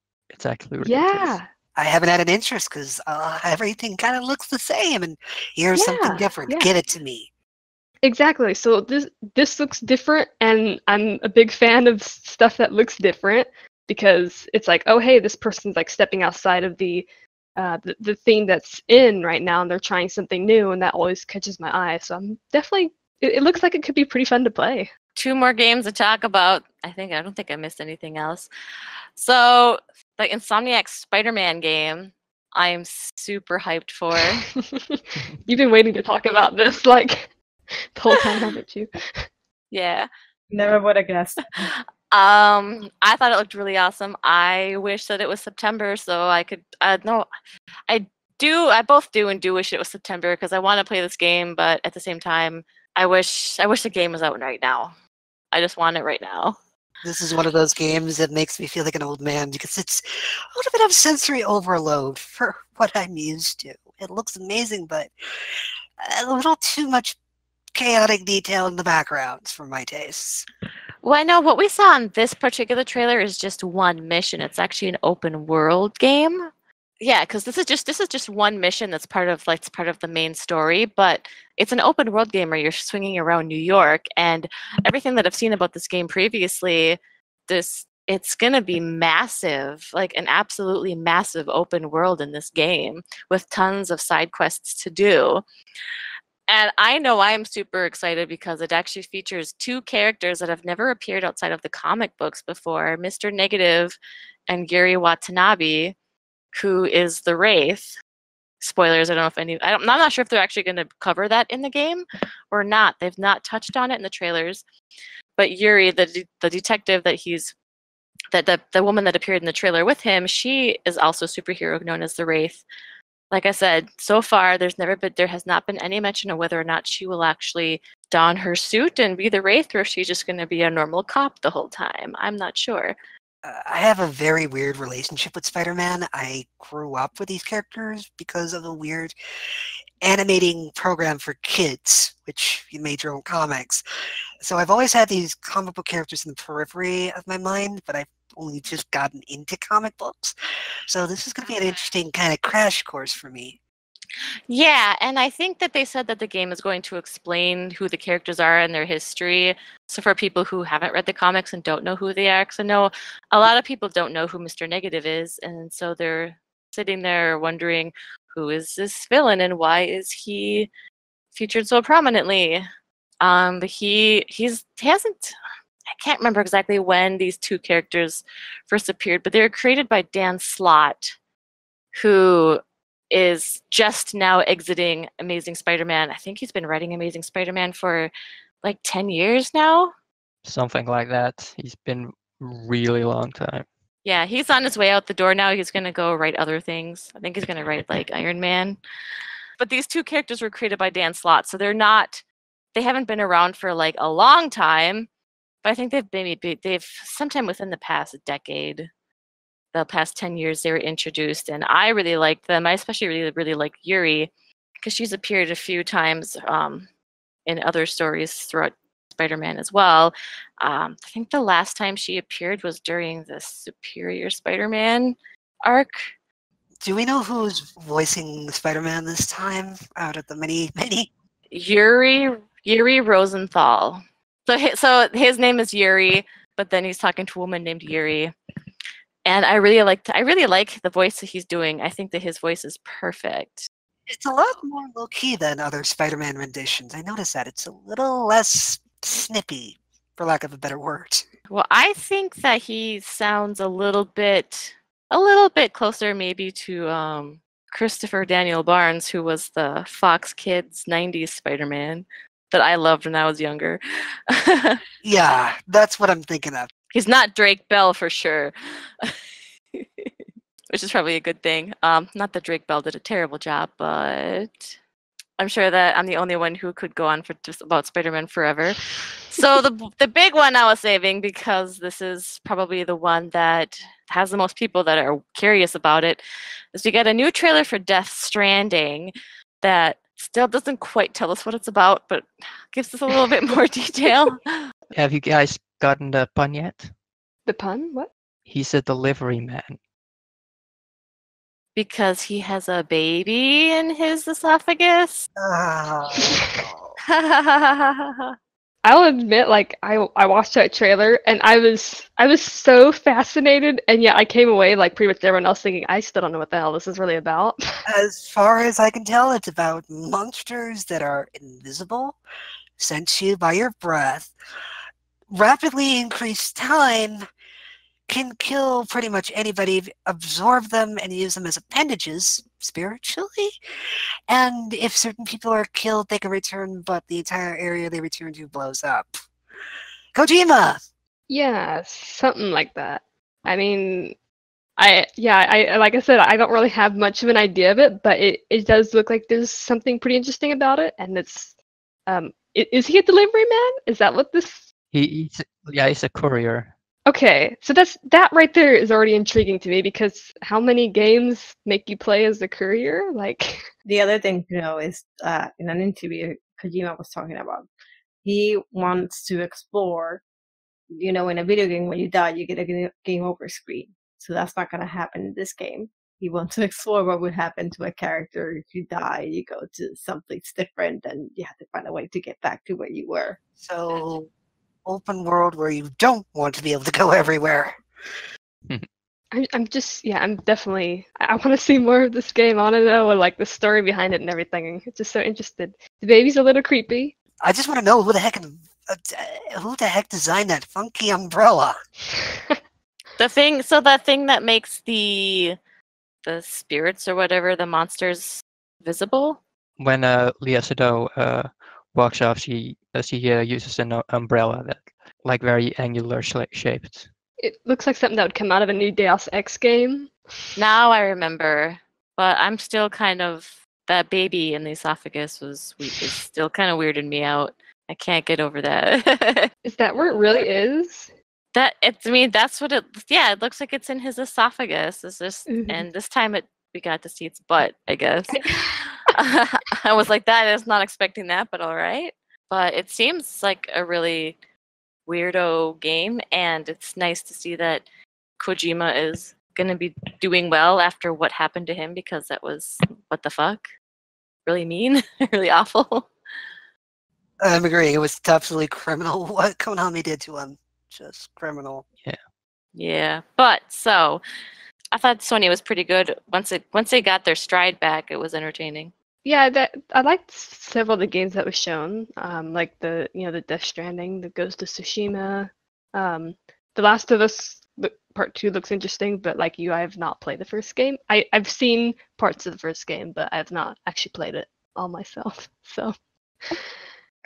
Speaker 5: actually ridiculous.
Speaker 4: Yeah.
Speaker 3: I haven't had an interest because everything kind of looks the same, and here's something different.
Speaker 4: Yeah.
Speaker 3: Give it to me.
Speaker 4: Exactly. So this looks different, and I'm a big fan of stuff that looks different because it's like, oh hey, this person's like stepping outside of the theme that's in right now, and they're trying something new, and that always catches my eye. So I'm definitely. It looks like it could be pretty fun to play.
Speaker 1: 2 more games to talk about. I don't think I missed anything else. So the Insomniac Spider-Man game, I'm super hyped for.
Speaker 4: You've been waiting to talk about this like the whole time, haven't you?
Speaker 1: Yeah.
Speaker 2: Never would have guessed.
Speaker 1: I thought it looked really awesome. I wish that it was September so I could. No, I both do and do wish it was September because I want to play this game, but at the same time, I wish the game was out right now. I just want it right now.
Speaker 3: This is one of those games that makes me feel like an old man because it's a little bit of sensory overload for what I'm used to. It looks amazing, but a little too much chaotic detail in the backgrounds for my tastes.
Speaker 1: Well, I know what we saw in this particular trailer is just one mission. It's actually an open world game. Yeah, because this is just one mission that's part of the main story, but it's an open world game where you're swinging around New York, and everything that I've seen about this game previously, it's gonna be massive, like an absolutely massive open world in this game with tons of side quests to do. And I know I'm super excited because it actually features 2 characters that have never appeared outside of the comic books before, Mr. Negative and Yuri Watanabe, who is the Wraith. Spoilers, I don't know if I'm not sure if they're actually going to cover that in the game or not. They've not touched on it in the trailers. But Yuri, the detective the woman that appeared in the trailer with him, she is also a superhero known as the Wraith. Like I said, so far there has not been any mention of whether or not she will actually don her suit and be the Wraith, or if she's just going to be a normal cop the whole time. I'm not sure.
Speaker 3: I have a very weird relationship with Spider-Man. I grew up with these characters because of the weird animating program for kids, which you made your own comics. So I've always had these comic book characters in the periphery of my mind, but I've only just gotten into comic books. So this is going to be an interesting kind of crash course for me.
Speaker 1: Yeah, and I think that they said that the game is going to explain who the characters are and their history. So for people who haven't read the comics and don't know who they are, because I know a lot of people don't know who Mr. Negative is, and so they're sitting there wondering, who is this villain and why is he featured so prominently? But he hasn't. I can't remember exactly when these two characters first appeared, but they were created by Dan Slott, who is just now exiting Amazing Spider-Man. I think he's been writing Amazing Spider-Man for like 10 years now.
Speaker 5: Something like that. He's been really long time.
Speaker 1: Yeah, he's on his way out the door now. He's going to go write other things. I think he's going to write like Iron Man. But these two characters were created by Dan Slott, so they haven't been around for like a long time, but I think they've sometime within the past decade, the past 10 years, they were introduced, and I really liked them. I especially really like Yuri, because she's appeared a few times in other stories throughout Spider-Man as well. I think the last time she appeared was during the Superior Spider-Man arc.
Speaker 3: Do we know who's voicing Spider-Man this time out of the many?
Speaker 1: Yuri Rosenthal. So his name is Yuri, but then he's talking to a woman named Yuri. And I really like the voice that he's doing. I think that his voice is perfect.
Speaker 3: It's a lot more low-key than other Spider-Man renditions. I noticed that. It's a little less snippy, for lack of a better word.
Speaker 1: Well, I think that he sounds a little bit closer maybe to Christopher Daniel Barnes, who was the Fox Kids 90s Spider-Man that I loved when I was younger.
Speaker 3: Yeah, that's what I'm thinking of.
Speaker 1: He's not Drake Bell for sure. Which is probably a good thing. Not that Drake Bell did a terrible job, but I'm sure that I'm the only one who could go on for just about Spider-Man forever. So the big one I was saving, because this is probably the one that has the most people that are curious about it, is we got a new trailer for Death Stranding that still doesn't quite tell us what it's about, but gives us a little bit more detail.
Speaker 5: Have you guys gotten the pun yet?
Speaker 4: The pun? What?
Speaker 5: He's a delivery man.
Speaker 1: Because he has a baby in his esophagus.
Speaker 4: I'll admit, like I watched that trailer and I was so fascinated, and yet I came away like pretty much everyone else thinking I still don't know what the hell this is really about.
Speaker 3: As far as I can tell, it's about monsters that are invisible, sent to you by your breath, rapidly increased time, can kill pretty much anybody, absorb them and use them as appendages spiritually. And if certain people are killed, they can return, but the entire area they return to blows up. Kojima!
Speaker 4: Yeah, something like that. I mean, I like I said, I don't really have much of an idea of it, but it does look like there's something pretty interesting about it, and it's is he a delivery man? Is that what this?
Speaker 5: He's a courier.
Speaker 4: Okay, so that right there is already intriguing to me, because how many games make you play as the courier? Like,
Speaker 2: the other thing to know is in an interview Kojima was talking about, he wants to explore, in a video game when you die you get a game over screen. So that's not going to happen in this game. He wants to explore what would happen to a character if you die, you go to someplace different, and you have to find a way to get back to where you were.
Speaker 3: So, open world where you don't want to be able to go everywhere.
Speaker 4: I'm definitely, I want to see more of this game. I want to know like the story behind it and everything. I'm just so interested. The baby's a little creepy.
Speaker 3: I just want to know who the heck designed that funky umbrella.
Speaker 1: The thing that makes the spirits or whatever, the monsters, visible.
Speaker 5: When Leah Sado walks off, she uses an umbrella that like very angular shaped.
Speaker 4: It looks like something that would come out of a new Deus Ex game.
Speaker 1: Now I remember, but I'm still kind of, that baby in the esophagus is still kind of weirding me out. I can't get over that.
Speaker 4: Is that where it really is?
Speaker 1: That's what it. Yeah, it looks like it's in his esophagus. It's just, and this time we got to see its butt, I guess. I was like, that is not expecting that, but all right. But it seems like a really weirdo game, and it's nice to see that Kojima is going to be doing well after what happened to him, because that was, what the fuck? Really mean, really awful.
Speaker 3: I'm agreeing. It was absolutely criminal what Konami did to him. Just criminal.
Speaker 1: Yeah, but so I thought Sony was pretty good. Once they got their stride back, it was entertaining.
Speaker 4: Yeah, that I liked several of the games that was shown. Like the Death Stranding, the Ghost of Tsushima, The Last of Us Part 2 looks interesting, but like you, I have not played the first game. I've seen parts of the first game, but I have not actually played it all myself. So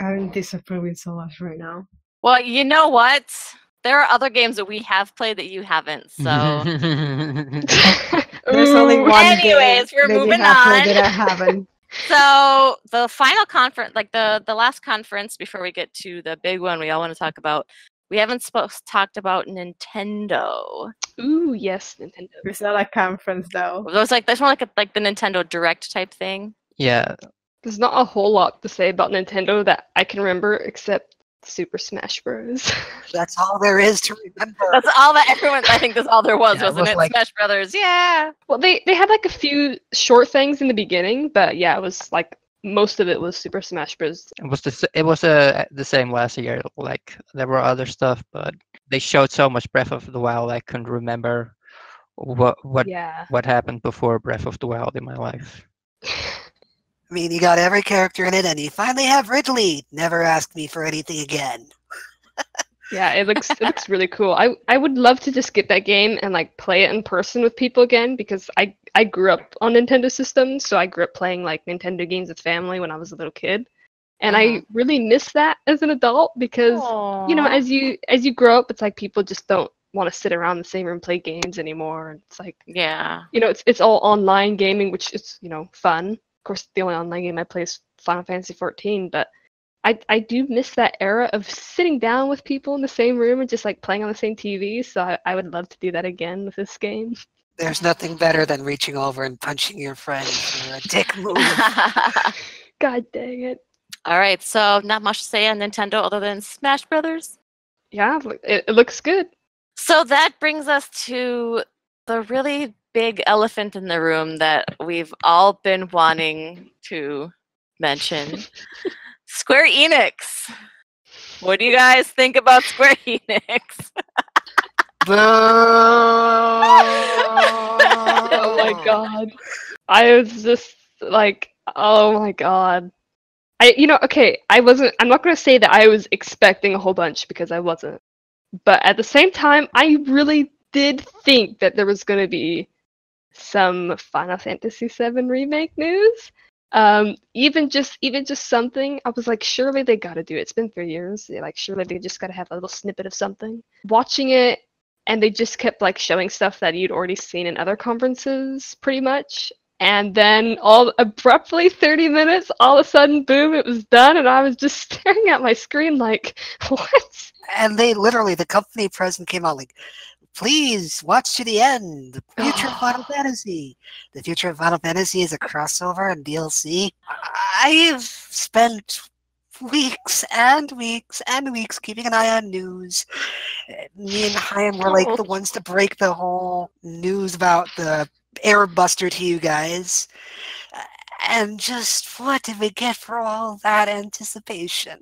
Speaker 2: I'm disapproving so much right now.
Speaker 1: Well, you know what? There are other games that we have played that you haven't, so.
Speaker 2: There's only
Speaker 4: Ooh.
Speaker 2: one game
Speaker 1: Anyways, we're
Speaker 2: that you
Speaker 1: moving
Speaker 2: have played
Speaker 1: on.
Speaker 2: that I haven't.
Speaker 1: So the final conference, like the last conference before we get to the big one we all want to talk about, we haven't talked about Nintendo.
Speaker 4: Ooh, yes, Nintendo.
Speaker 2: It's not a conference though.
Speaker 1: There's more like the Nintendo Direct type thing.
Speaker 5: Yeah,
Speaker 4: There's not a whole lot to say about Nintendo that I can remember except Super Smash Bros.
Speaker 3: That's all there is to remember.
Speaker 1: That's all that everyone. I think that's all there was,
Speaker 5: Yeah, it
Speaker 1: wasn't
Speaker 5: was
Speaker 1: it?
Speaker 5: like-
Speaker 1: Smash Brothers, yeah.
Speaker 4: Well, they had like a few short things in the beginning, but yeah, it was like most of it was Super Smash Bros.
Speaker 5: it was the same last year. Like there were other stuff, but they showed so much Breath of the Wild I couldn't remember what
Speaker 4: Yeah.
Speaker 5: happened before Breath of the Wild in my life.
Speaker 3: I mean, you got every character in it, and you finally have Ridley. Never ask me for anything again.
Speaker 4: Yeah, it looks really cool. I would love to just get that game and like play it in person with people again, because I grew up on Nintendo systems, so I grew up playing like Nintendo games with family when I was a little kid. And I really miss that as an adult, because you know,
Speaker 1: Aw.
Speaker 4: as you grow up, it's like people just don't want to sit around the same room and play games anymore. And it's like,
Speaker 1: Yeah.
Speaker 4: you know, it's all online gaming, which is, you know, fun. Of course, the only online game I play is Final Fantasy 14, but I do miss that era of sitting down with people in the same room and just like playing on the same TV. So I would love to do that again with this game.
Speaker 3: There's nothing better than reaching over and punching your friend for a dick move.
Speaker 4: God dang it.
Speaker 1: All right, so not much to say on Nintendo other than Smash Brothers.
Speaker 4: Yeah, it looks good.
Speaker 1: So that brings us to the really big elephant in the room that we've all been wanting to mention. Square Enix. What do you guys think about Square Enix?
Speaker 4: Oh my god. I was just like, oh my god. I'm not gonna say that I was expecting a whole bunch, because I wasn't. But at the same time, I really did think that there was gonna be some Final Fantasy VII remake news. Even just something. I was like, surely they gotta do it. It's been 3 years. Like, surely they just gotta have a little snippet of something. Watching it, and they just kept like showing stuff that you'd already seen in other conferences, pretty much. And then all abruptly, 30 minutes, all of a sudden, boom, it was done, and I was just staring at my screen like, what?
Speaker 3: And they literally, the company president came out like, please watch to the end. The future of Final Fantasy. The future of Final Fantasy is a crossover and DLC. I've spent weeks and weeks and weeks keeping an eye on news. Me and Chaim were like the ones to break the whole news about the Arab Buster to you guys. And just what did we get for all that anticipation?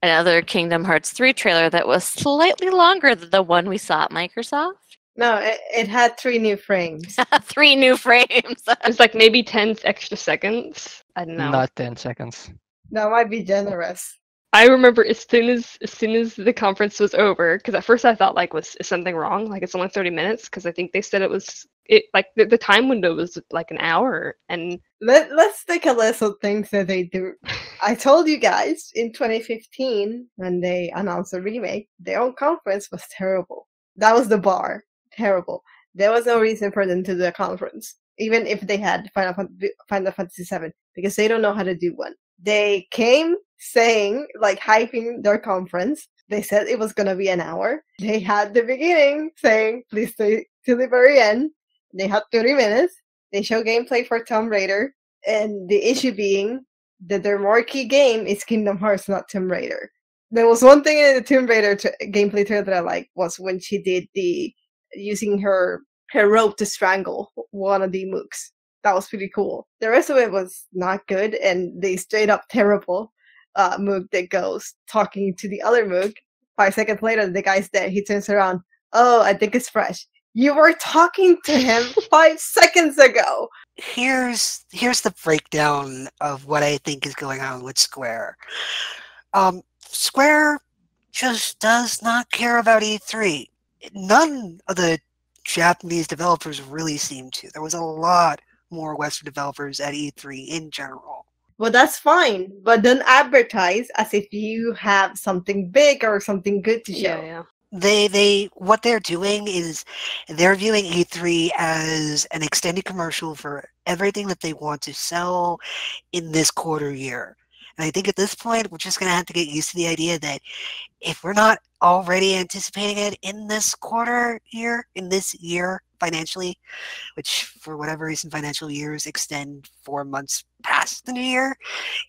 Speaker 1: Another Kingdom Hearts 3 trailer that was slightly longer than the one we saw at Microsoft.
Speaker 2: No, it had 3 new frames.
Speaker 1: 3 new frames.
Speaker 4: It's like maybe 10 extra seconds. I don't know.
Speaker 5: Not 10 seconds.
Speaker 2: That might be generous.
Speaker 4: I remember as soon as the conference was over, because at first I thought like, is something wrong? Like, it's only 30 minutes, because I think they said the time window was like an hour. And
Speaker 2: Let's take a list of things that they do. I told you guys in 2015 when they announced a remake, their own conference was terrible. That was the bar. Terrible. There was no reason for them to do a conference, even if they had Final Fantasy VII, because they don't know how to do one. They came saying, like, hyping their conference. They said it was going to be an hour. They had the beginning saying, please stay till the very end. They had 30 minutes. They show gameplay for Tomb Raider. And the issue being that their marquee game is Kingdom Hearts, not Tomb Raider. There was one thing in the Tomb Raider gameplay trailer that I liked was when she did the using her rope to strangle one of the mooks. That was pretty cool. The rest of it was not good, and the straight up terrible mook that goes talking to the other mook. 5 seconds later, the guy's dead. He turns around. Oh, I think it's fresh. You were talking to him 5 seconds ago.
Speaker 3: Here's the breakdown of what I think is going on with Square. Square just does not care about E3. None of the Japanese developers really seem to. There was a lot more Western developers at E3 in general.
Speaker 2: Well, that's fine, but don't advertise as if you have something big or something good to show.
Speaker 4: Yeah.
Speaker 3: They what they're doing is they're viewing E3 as an extended commercial for everything that they want to sell in this quarter year. And I think at this point, we're just going to have to get used to the idea that if we're not already anticipating it in this year financially, which for whatever reason financial years extend 4 months past the new year,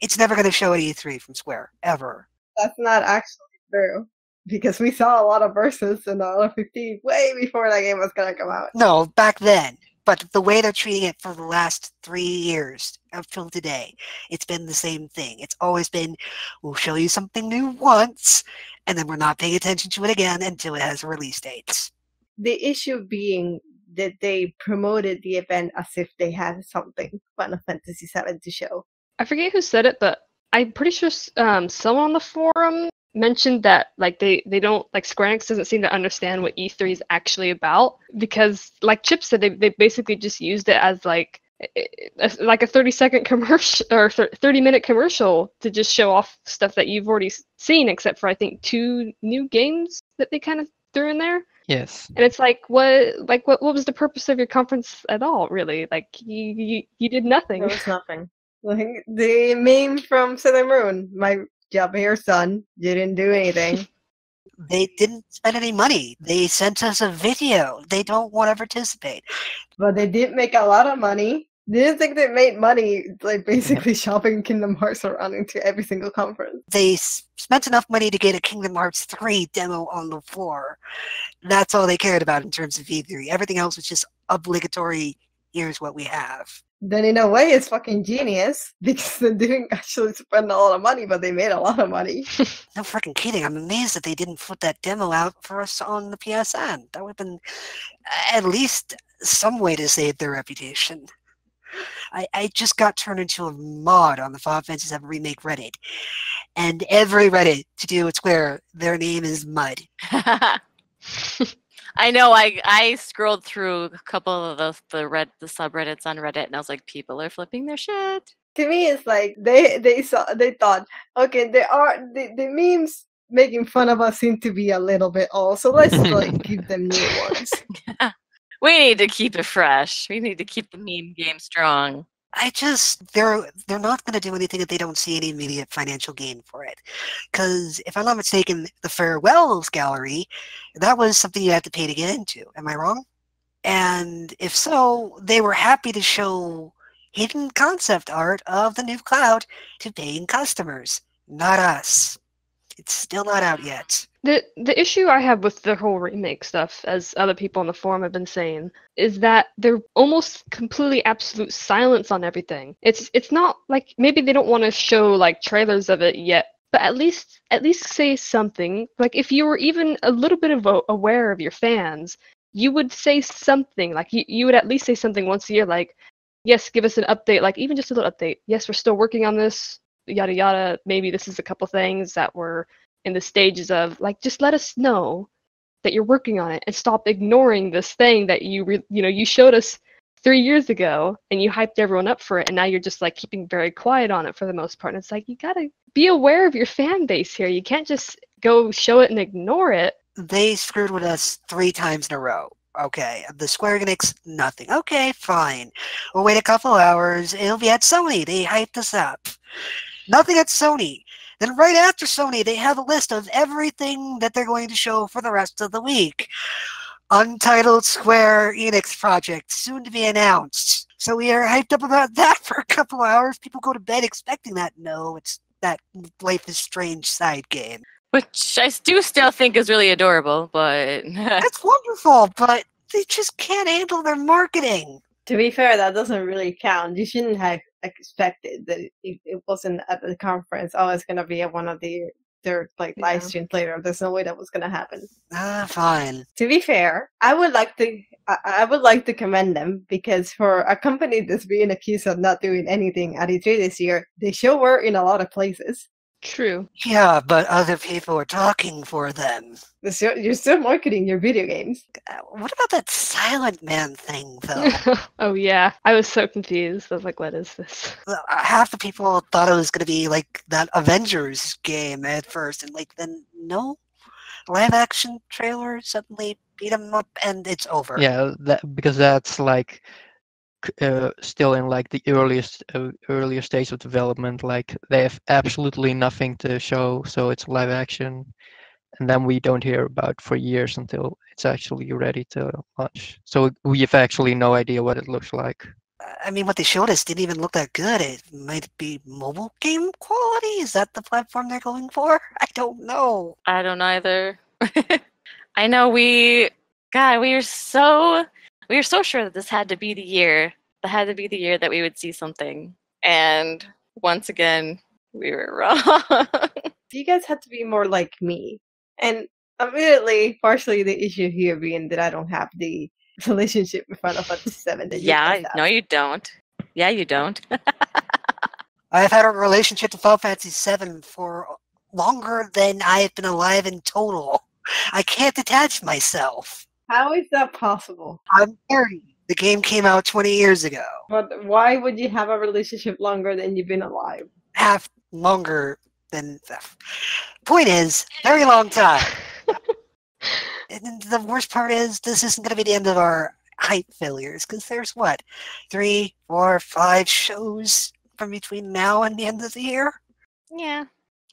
Speaker 3: it's never going to show at E3 from Square, ever.
Speaker 2: That's not actually true. Because we saw a lot of verses in the 15 way before that game was going to come out.
Speaker 3: No, back then. But the way they're treating it for the last 3 years up till today, it's been the same thing. It's always been, we'll show you something new once, and then we're not paying attention to it again until it has a release date.
Speaker 2: The issue being that they promoted the event as if they had something Final Fantasy VII to show.
Speaker 4: I forget who said it, but I'm pretty sure someone on the forum mentioned that like they don't like Square Enix doesn't seem to understand what E3 is actually about, because like Chip said, they basically just used it as like a 30-second commercial or 30-minute commercial to just show off stuff that you've already seen, except for I think 2 new games that they kind of threw in there.
Speaker 5: Yes.
Speaker 4: And it's like what was the purpose of your conference at all, really? Like you did nothing.
Speaker 2: There was nothing. Like the meme from Sailor Moon, my job here, son, you didn't do anything.
Speaker 3: They didn't spend any money. They sent us a video. They don't want to participate.
Speaker 2: But they did make a lot of money. Didn't think they made money, like basically shopping Kingdom Hearts around into every single conference.
Speaker 3: They spent enough money to get a Kingdom Hearts 3 demo on the floor. That's all they cared about in terms of E3. Everything else was just obligatory, here's what we have.
Speaker 2: Then in a way it's fucking genius, because they didn't actually spend a lot of money, but they made a lot of money.
Speaker 3: No freaking kidding. I'm amazed that they didn't put that demo out for us on the PSN. That would have been at least some way to save their reputation. I just got turned into a mod on the Final Fantasy VII Remake Reddit. And every Reddit to do with Square, their name is Mud.
Speaker 1: I know. I scrolled through a couple of the subreddits on Reddit, and I was like, people are flipping their shit.
Speaker 2: To me, it's like they thought, okay, the memes making fun of us seem to be a little bit old, so let's like give them new ones.
Speaker 1: We need to keep it fresh. We need to keep the meme game strong.
Speaker 3: They're not going to do anything if they don't see any immediate financial gain for it. Because if I'm not mistaken, the Farewells Gallery, that was something you had to pay to get into. Am I wrong? And if so, they were happy to show hidden concept art of the new Cloud to paying customers, not us. It's still not out yet.
Speaker 4: The issue I have with the whole remake stuff, as other people on the forum have been saying, is that they're almost completely absolute silence on everything. It's not like maybe they don't want to show like trailers of it yet, but at least say something. Like if you were even a little bit aware of your fans, you would say something. Like you would at least say something once a year, like, yes, give us an update, like even just a little update. Yes, we're still working on this, yada yada. Maybe this is a couple things that we're in the stages of, like, just let us know that you're working on it and stop ignoring this thing that you showed us 3 years ago and you hyped everyone up for it, and now you're just like keeping very quiet on it for the most part. And it's like, you gotta be aware of your fan base here. You can't just go show it and ignore it.
Speaker 3: They screwed with us 3 times in a row. Okay, the Square Enix, nothing. Okay, fine. We'll wait a couple hours. It'll be at Sony. They hyped us up. Nothing at Sony. Then right after Sony, they have a list of everything that they're going to show for the rest of the week. Untitled Square Enix project, soon to be announced. So we are hyped up about that for a couple hours. People go to bed expecting that. No, it's that Life is Strange side game.
Speaker 1: Which I do still think is really adorable, but
Speaker 3: That's wonderful, but they just can't handle their marketing.
Speaker 2: To be fair, that doesn't really count. You shouldn't have expected that it wasn't at the conference. Oh, it's gonna be at one of their like
Speaker 4: Yeah.
Speaker 2: live streams later. There's no way that was gonna happen.
Speaker 3: Fine.
Speaker 2: To be fair, I would like to commend them, because for a company that's being accused of not doing anything at E3 this year, they sure were in a lot of places.
Speaker 4: True.
Speaker 3: Yeah, but other people are talking for them.
Speaker 2: You're still marketing your video games.
Speaker 3: What about that Silent Man thing, though?
Speaker 4: Oh yeah, I was so confused. I was like, "What is this?"
Speaker 3: Half the people thought it was going to be like that Avengers game at first, and like then no, live action trailer suddenly beat 'em up, and it's over.
Speaker 5: Yeah, because that's like still in like the earlier stage of development. Like they have absolutely nothing to show, so it's live action, and then we don't hear about for years until it's actually ready to launch. So we have actually no idea what it looks like.
Speaker 3: I mean, what they showed us didn't even look that good. It might be mobile game quality. Is that the platform they're going for? I don't know.
Speaker 1: I don't either. I know we were so sure that this had to be the year. That had to be the year that we would see something. And once again, we were wrong.
Speaker 2: You guys had to be more like me. And immediately, partially the issue here being that I don't have the relationship with Final Fantasy VII that you guys
Speaker 1: Yeah,
Speaker 2: have.
Speaker 1: no, you don't. Yeah, you don't.
Speaker 3: I've had a relationship to Final Fantasy VII for longer than I have been alive in total. I can't detach myself.
Speaker 2: How is that possible?
Speaker 3: I'm 30. The game came out 20 years ago.
Speaker 2: But why would you have a relationship longer than you've been alive?
Speaker 3: Half longer than... Point is, very long time. And the worst part is, this isn't going to be the end of our hype failures, because there's what, 3, 4, 5 shows from between now and the end of the year?
Speaker 1: Yeah,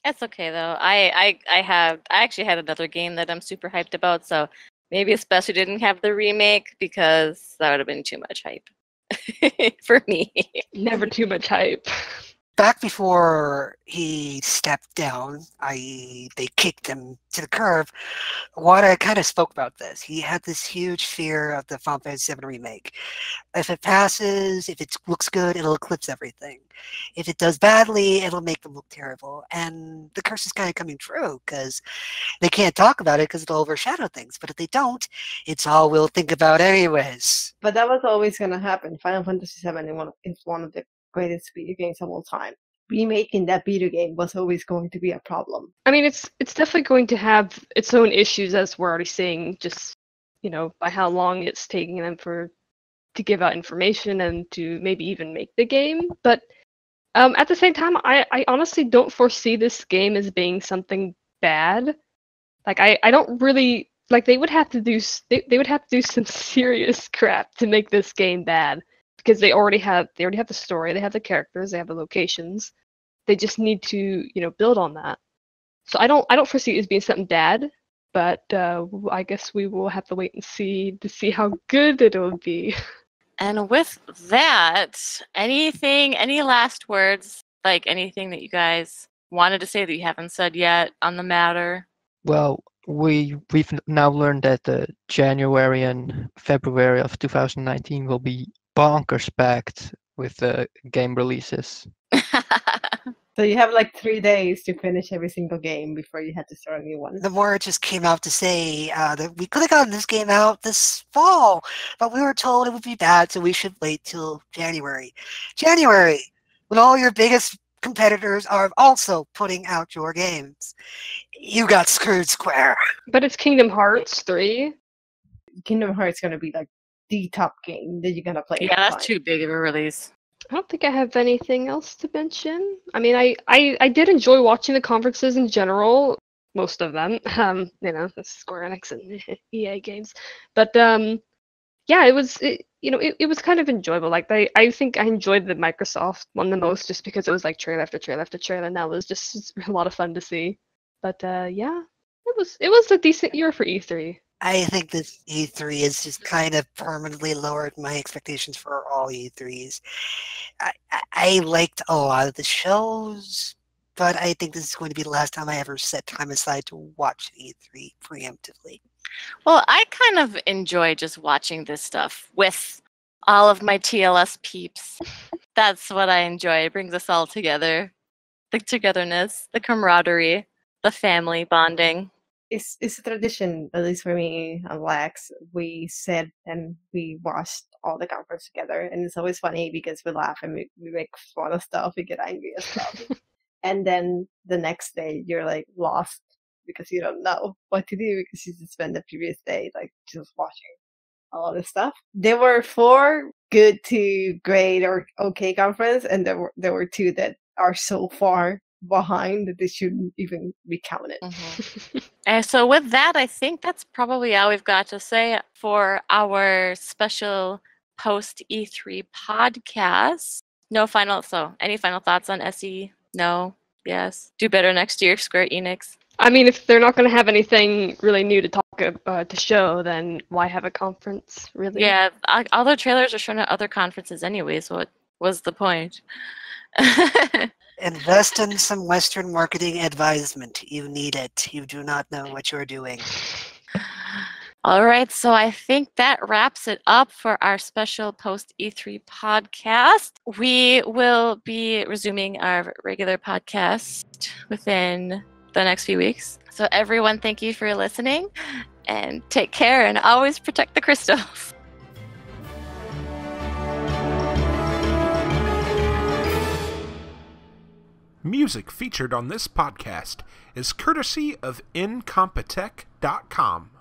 Speaker 1: that's okay though. I actually had another game that I'm super hyped about, so maybe it's best we didn't have the remake, because that would have been too much hype for me.
Speaker 4: Never too much hype.
Speaker 3: Back before he stepped down, i.e. they kicked him to the curb, Wada kind of spoke about this. He had this huge fear of the Final Fantasy VII remake. If it passes, if it looks good, it'll eclipse everything. If it does badly, it'll make them look terrible. And the curse is kind of coming true, because they can't talk about it because it'll overshadow things. But if they don't, it's all we'll think about anyways.
Speaker 2: But that was always going to happen. Final Fantasy VII is one of the greatest video games of all time. Remaking that video game was always going to be a problem.
Speaker 4: I mean, it's definitely going to have its own issues, as we're already seeing, just by how long it's taking them to give out information and to maybe even make the game. But at the same time, I honestly don't foresee this game as being something bad. Like I don't really like they would have to do some serious crap to make this game bad, because they already have the story, they have the characters, they have the locations. They just need to build on that. So I don't foresee it as being something bad, but I guess we will have to wait and see to see how good it'll be.
Speaker 1: And with that, any last words, like anything that you guys wanted to say that you haven't said yet on the matter?
Speaker 5: Well, we've now learned that January and February of 2019 will be bonkers packed with game releases.
Speaker 2: So you have like 3 days to finish every single game before you had to start a new one.
Speaker 3: The more just came out to say that we could have gotten this game out this fall, but we were told it would be bad, so we should wait till January. January, when all your biggest competitors are also putting out your games. You got screwed, Square.
Speaker 4: But it's Kingdom Hearts 3.
Speaker 2: Kingdom Hearts going to be like the top game that you're going to play.
Speaker 1: Yeah, that's too big of a release.
Speaker 4: I don't think I have anything else to mention. I mean, I did enjoy watching the conferences in general, most of them. The Square Enix and EA games, but yeah, it was kind of enjoyable. Like I think I enjoyed the Microsoft one the most, just because it was like trailer after trailer after trailer, and that was just a lot of fun to see. But yeah, it was a decent year for E3.
Speaker 3: I think this E3 is just kind of permanently lowered my expectations for all E3s. I liked a lot of the shows, but I think this is going to be the last time I ever set time aside to watch E3 preemptively.
Speaker 1: Well, I kind of enjoy just watching this stuff with all of my TLS peeps. That's what I enjoy. It brings us all together. The togetherness, the camaraderie, the family bonding.
Speaker 2: It's a tradition, at least for me and Lex. We sit and we watch all the conference together, and it's always funny because we laugh and we make fun of stuff, we get angry at stuff, and then the next day you're like lost because you don't know what to do because you just spent the previous day like just watching all this stuff. There were 4 good to great or okay conference, and there were 2 that are so far behind that they shouldn't even be counted.
Speaker 1: And so with that, I think that's probably all we've got to say for our special post E3 podcast. Any final thoughts on SE? No? Yes? Do better next year, Square Enix?
Speaker 4: I mean, if they're not going to have anything really new to talk to show, then why have a conference, really?
Speaker 1: Yeah, all their trailers are shown at other conferences anyways. What was the point?
Speaker 3: Invest in some Western marketing advisement. You need it. You do not know what you're doing.
Speaker 1: All right, so I think that wraps it up for our special post E3 podcast. We will be resuming our regular podcast within the next few weeks. So everyone, thank you for listening, and take care, and always protect the crystals.
Speaker 6: Music featured on this podcast is courtesy of Incompetech.com.